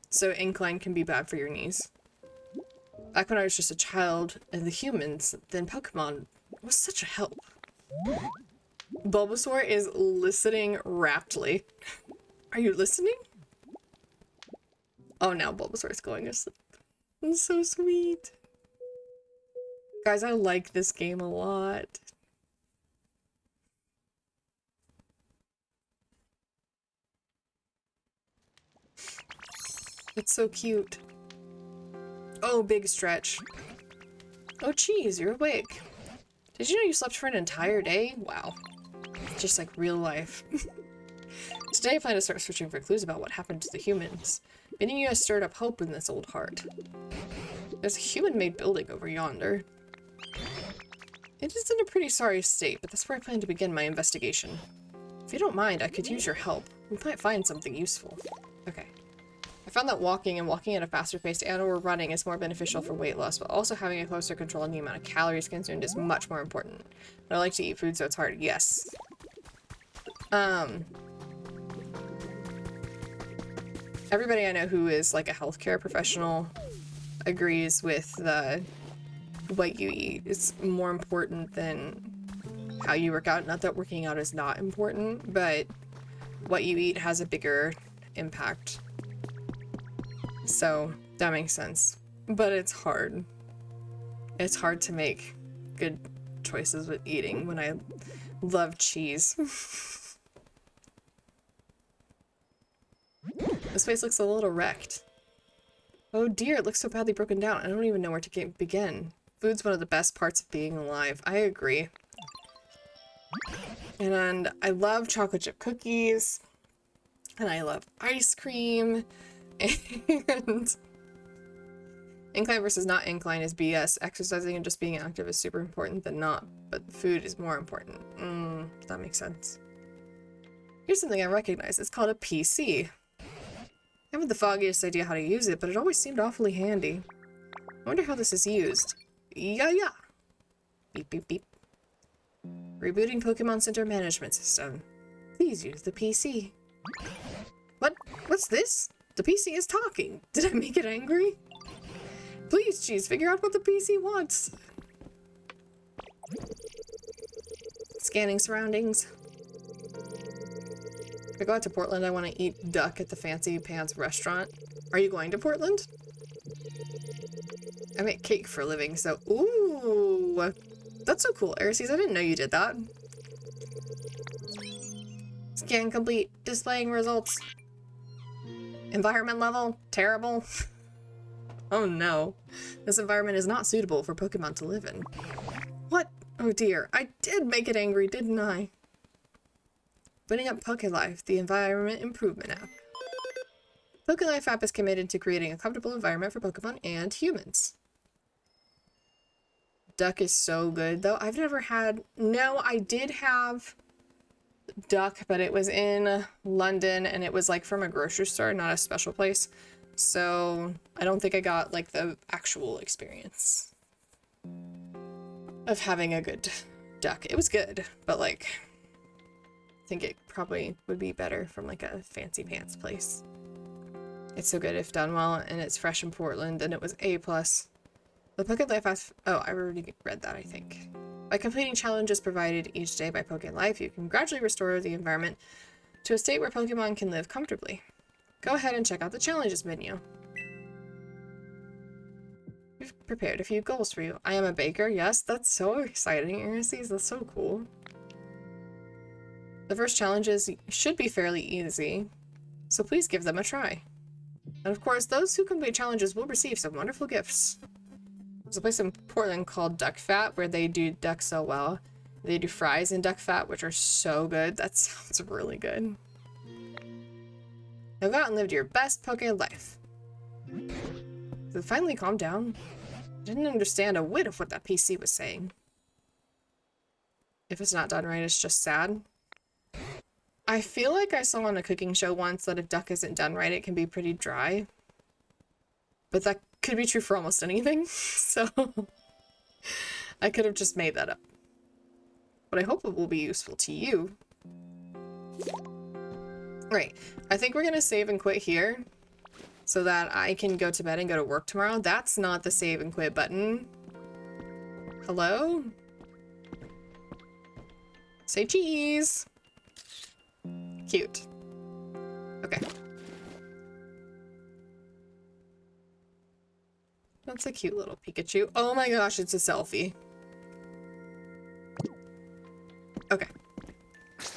So incline can be bad for your knees. Back when I was just a child and the humans, then Pokemon was such a help. Bulbasaur is listening raptly. Are you listening? Oh, now Bulbasaur is going to sleep. It's so sweet. Guys, I like this game a lot. It's so cute. Oh, big stretch. Oh, geez, you're awake. Did you know you slept for an entire day? Wow. Just like real life. Today I plan to start searching for clues about what happened to the humans. Meeting you has stirred up hope in this old heart. There's a human-made building over yonder. It is in a pretty sorry state, but that's where I plan to begin my investigation. If you don't mind, I could use your help. We might find something useful. Okay. I found that walking at a faster pace and or running is more beneficial for weight loss, but also having a closer control on the amount of calories consumed is much more important. But I like to eat food, so it's hard. Yes. Everybody I know who is like a healthcare professional agrees with what you eat is more important than how you work out. Not that working out is not important, but what you eat has a bigger impact. So that makes sense. But it's hard. It's hard to make good choices with eating when I love cheese. This place looks a little wrecked. Oh dear, it looks so badly broken down. I don't even know where to begin. Food's one of the best parts of being alive. I agree. And I love chocolate chip cookies. And I love ice cream. And incline versus not incline is BS. Exercising and just being active is super important than not, but food is more important. That makes sense. Here's something I recognize. It's called a PC. I haven't the foggiest idea how to use it, but it always seemed awfully handy. I wonder how this is used. Yeah. Beep, beep, beep. Rebooting Pokemon Center Management System. Please use the PC. What? What's this? The PC is talking. Did I make it angry? Please, geez, figure out what the PC wants. Scanning surroundings. If I go out to Portland, I want to eat duck at the Fancy Pants restaurant. Are you going to Portland? I make cake for a living, so ooh, that's so cool, Aries. I didn't know you did that. Scan complete. Displaying results. Environment level terrible. Oh no, this environment is not suitable for Pokemon to live in. What? Oh dear, I did make it angry, didn't I? Putting up PokeLife, the environment improvement app. PokeLife app is committed to creating a comfortable environment for Pokemon and humans. Duck is so good, though. I've never had... No, I did have Duck, but it was in London, and it was like from a grocery store, not a special place. So I don't think I got like the actual experience of having a good duck. It was good, but like... I think it probably would be better from like a fancy pants place. It's so good if done well, and it's fresh in Portland, and it was A+. The PokeLife has... Oh, I already read that, I think. By completing challenges provided each day by PokeLife, you can gradually restore the environment to a state where Pokemon can live comfortably. Go ahead and check out the challenges menu. We've prepared a few goals for you. I am a baker. Yes, that's so exciting, Irises. That's so cool. The first challenges should be fairly easy, so please give them a try. And of course, those who complete challenges will receive some wonderful gifts. There's a place in Portland called Duck Fat where they do duck so well. They do fries in duck fat, which are so good. That sounds really good. Now go out and live your best Poke life. Did it finally calm down? I didn't understand a whit of what that PC was saying. If it's not done right, it's just sad. I feel like I saw on a cooking show once that if duck isn't done right, it can be pretty dry. But that could be true for almost anything, so I could have just made that up. But I hope it will be useful to you. Right, I think we're gonna save and quit here so that I can go to bed and go to work tomorrow. That's not the save and quit button. Hello? Say cheese! Cute. Okay. That's a cute little Pikachu. Oh my gosh, it's a selfie. Okay.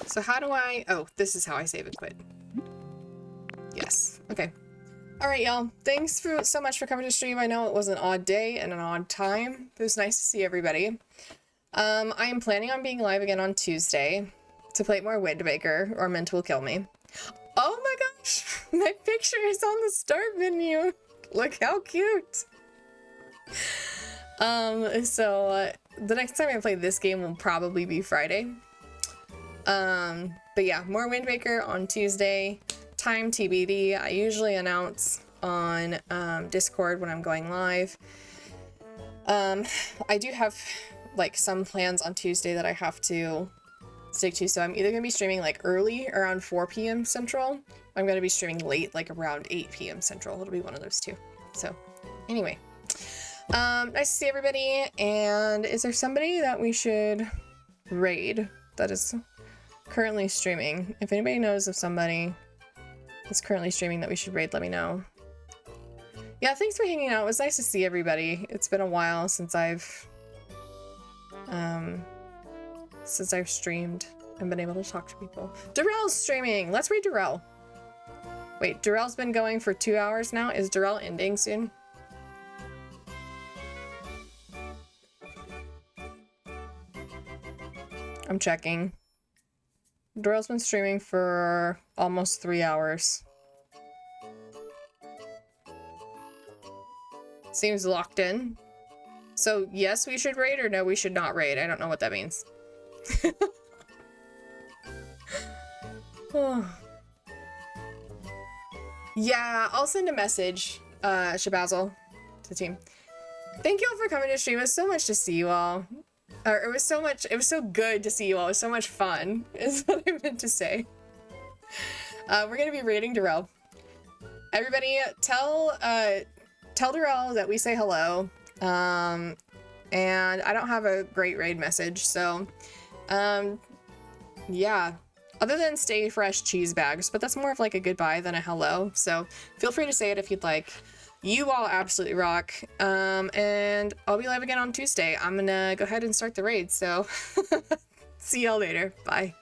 So how do I... Oh, this is how I save and quit. Yes. Okay. Alright, y'all. Thanks so much for coming to stream. I know it was an odd day and an odd time. It was nice to see everybody. I am planning on being live again on Tuesday to play more Windmaker, or Mint will kill me. Oh my gosh! My picture is on the start menu! Look how cute! The next time I play this game will probably be Friday. But yeah, more Windmaker on Tuesday. Time TBD. I usually announce on Discord when I'm going live. I do have like some plans on Tuesday that I have to stick to, so I'm either gonna be streaming like early around 4 p.m. Central. I'm gonna be streaming late, like around 8 p.m. Central. It'll be one of those two. So anyway, nice to see everybody. And is there somebody that we should raid that is currently streaming? If anybody knows of somebody that's currently streaming that we should raid, let me know. Yeah, thanks for hanging out. It was nice to see everybody. It's been a while since I've streamed and been able to talk to people. Darrell's streaming! Let's read Darrell. Wait, Darrell's been going for 2 hours now? Is Darrell ending soon? I'm checking. Darrell's been streaming for almost 3 hours. Seems locked in. So yes, we should raid, or no, we should not raid. I don't know what that means. Oh. Yeah, I'll send a message, Shabazzle, to the team. Thank you all for coming to stream. It was so much to see you all. Or it was so good to see you all. It was so much fun, is what I meant to say. We're gonna be raiding Darrell. Everybody, tell Darrell that we say hello. And I don't have a great raid message, so yeah, other than stay fresh cheese bags, but that's more of like a goodbye than a hello, so feel free to say it if you'd like. You all absolutely rock. And I'll be live again on Tuesday. I'm gonna go ahead and start the raid, so see y'all later. Bye.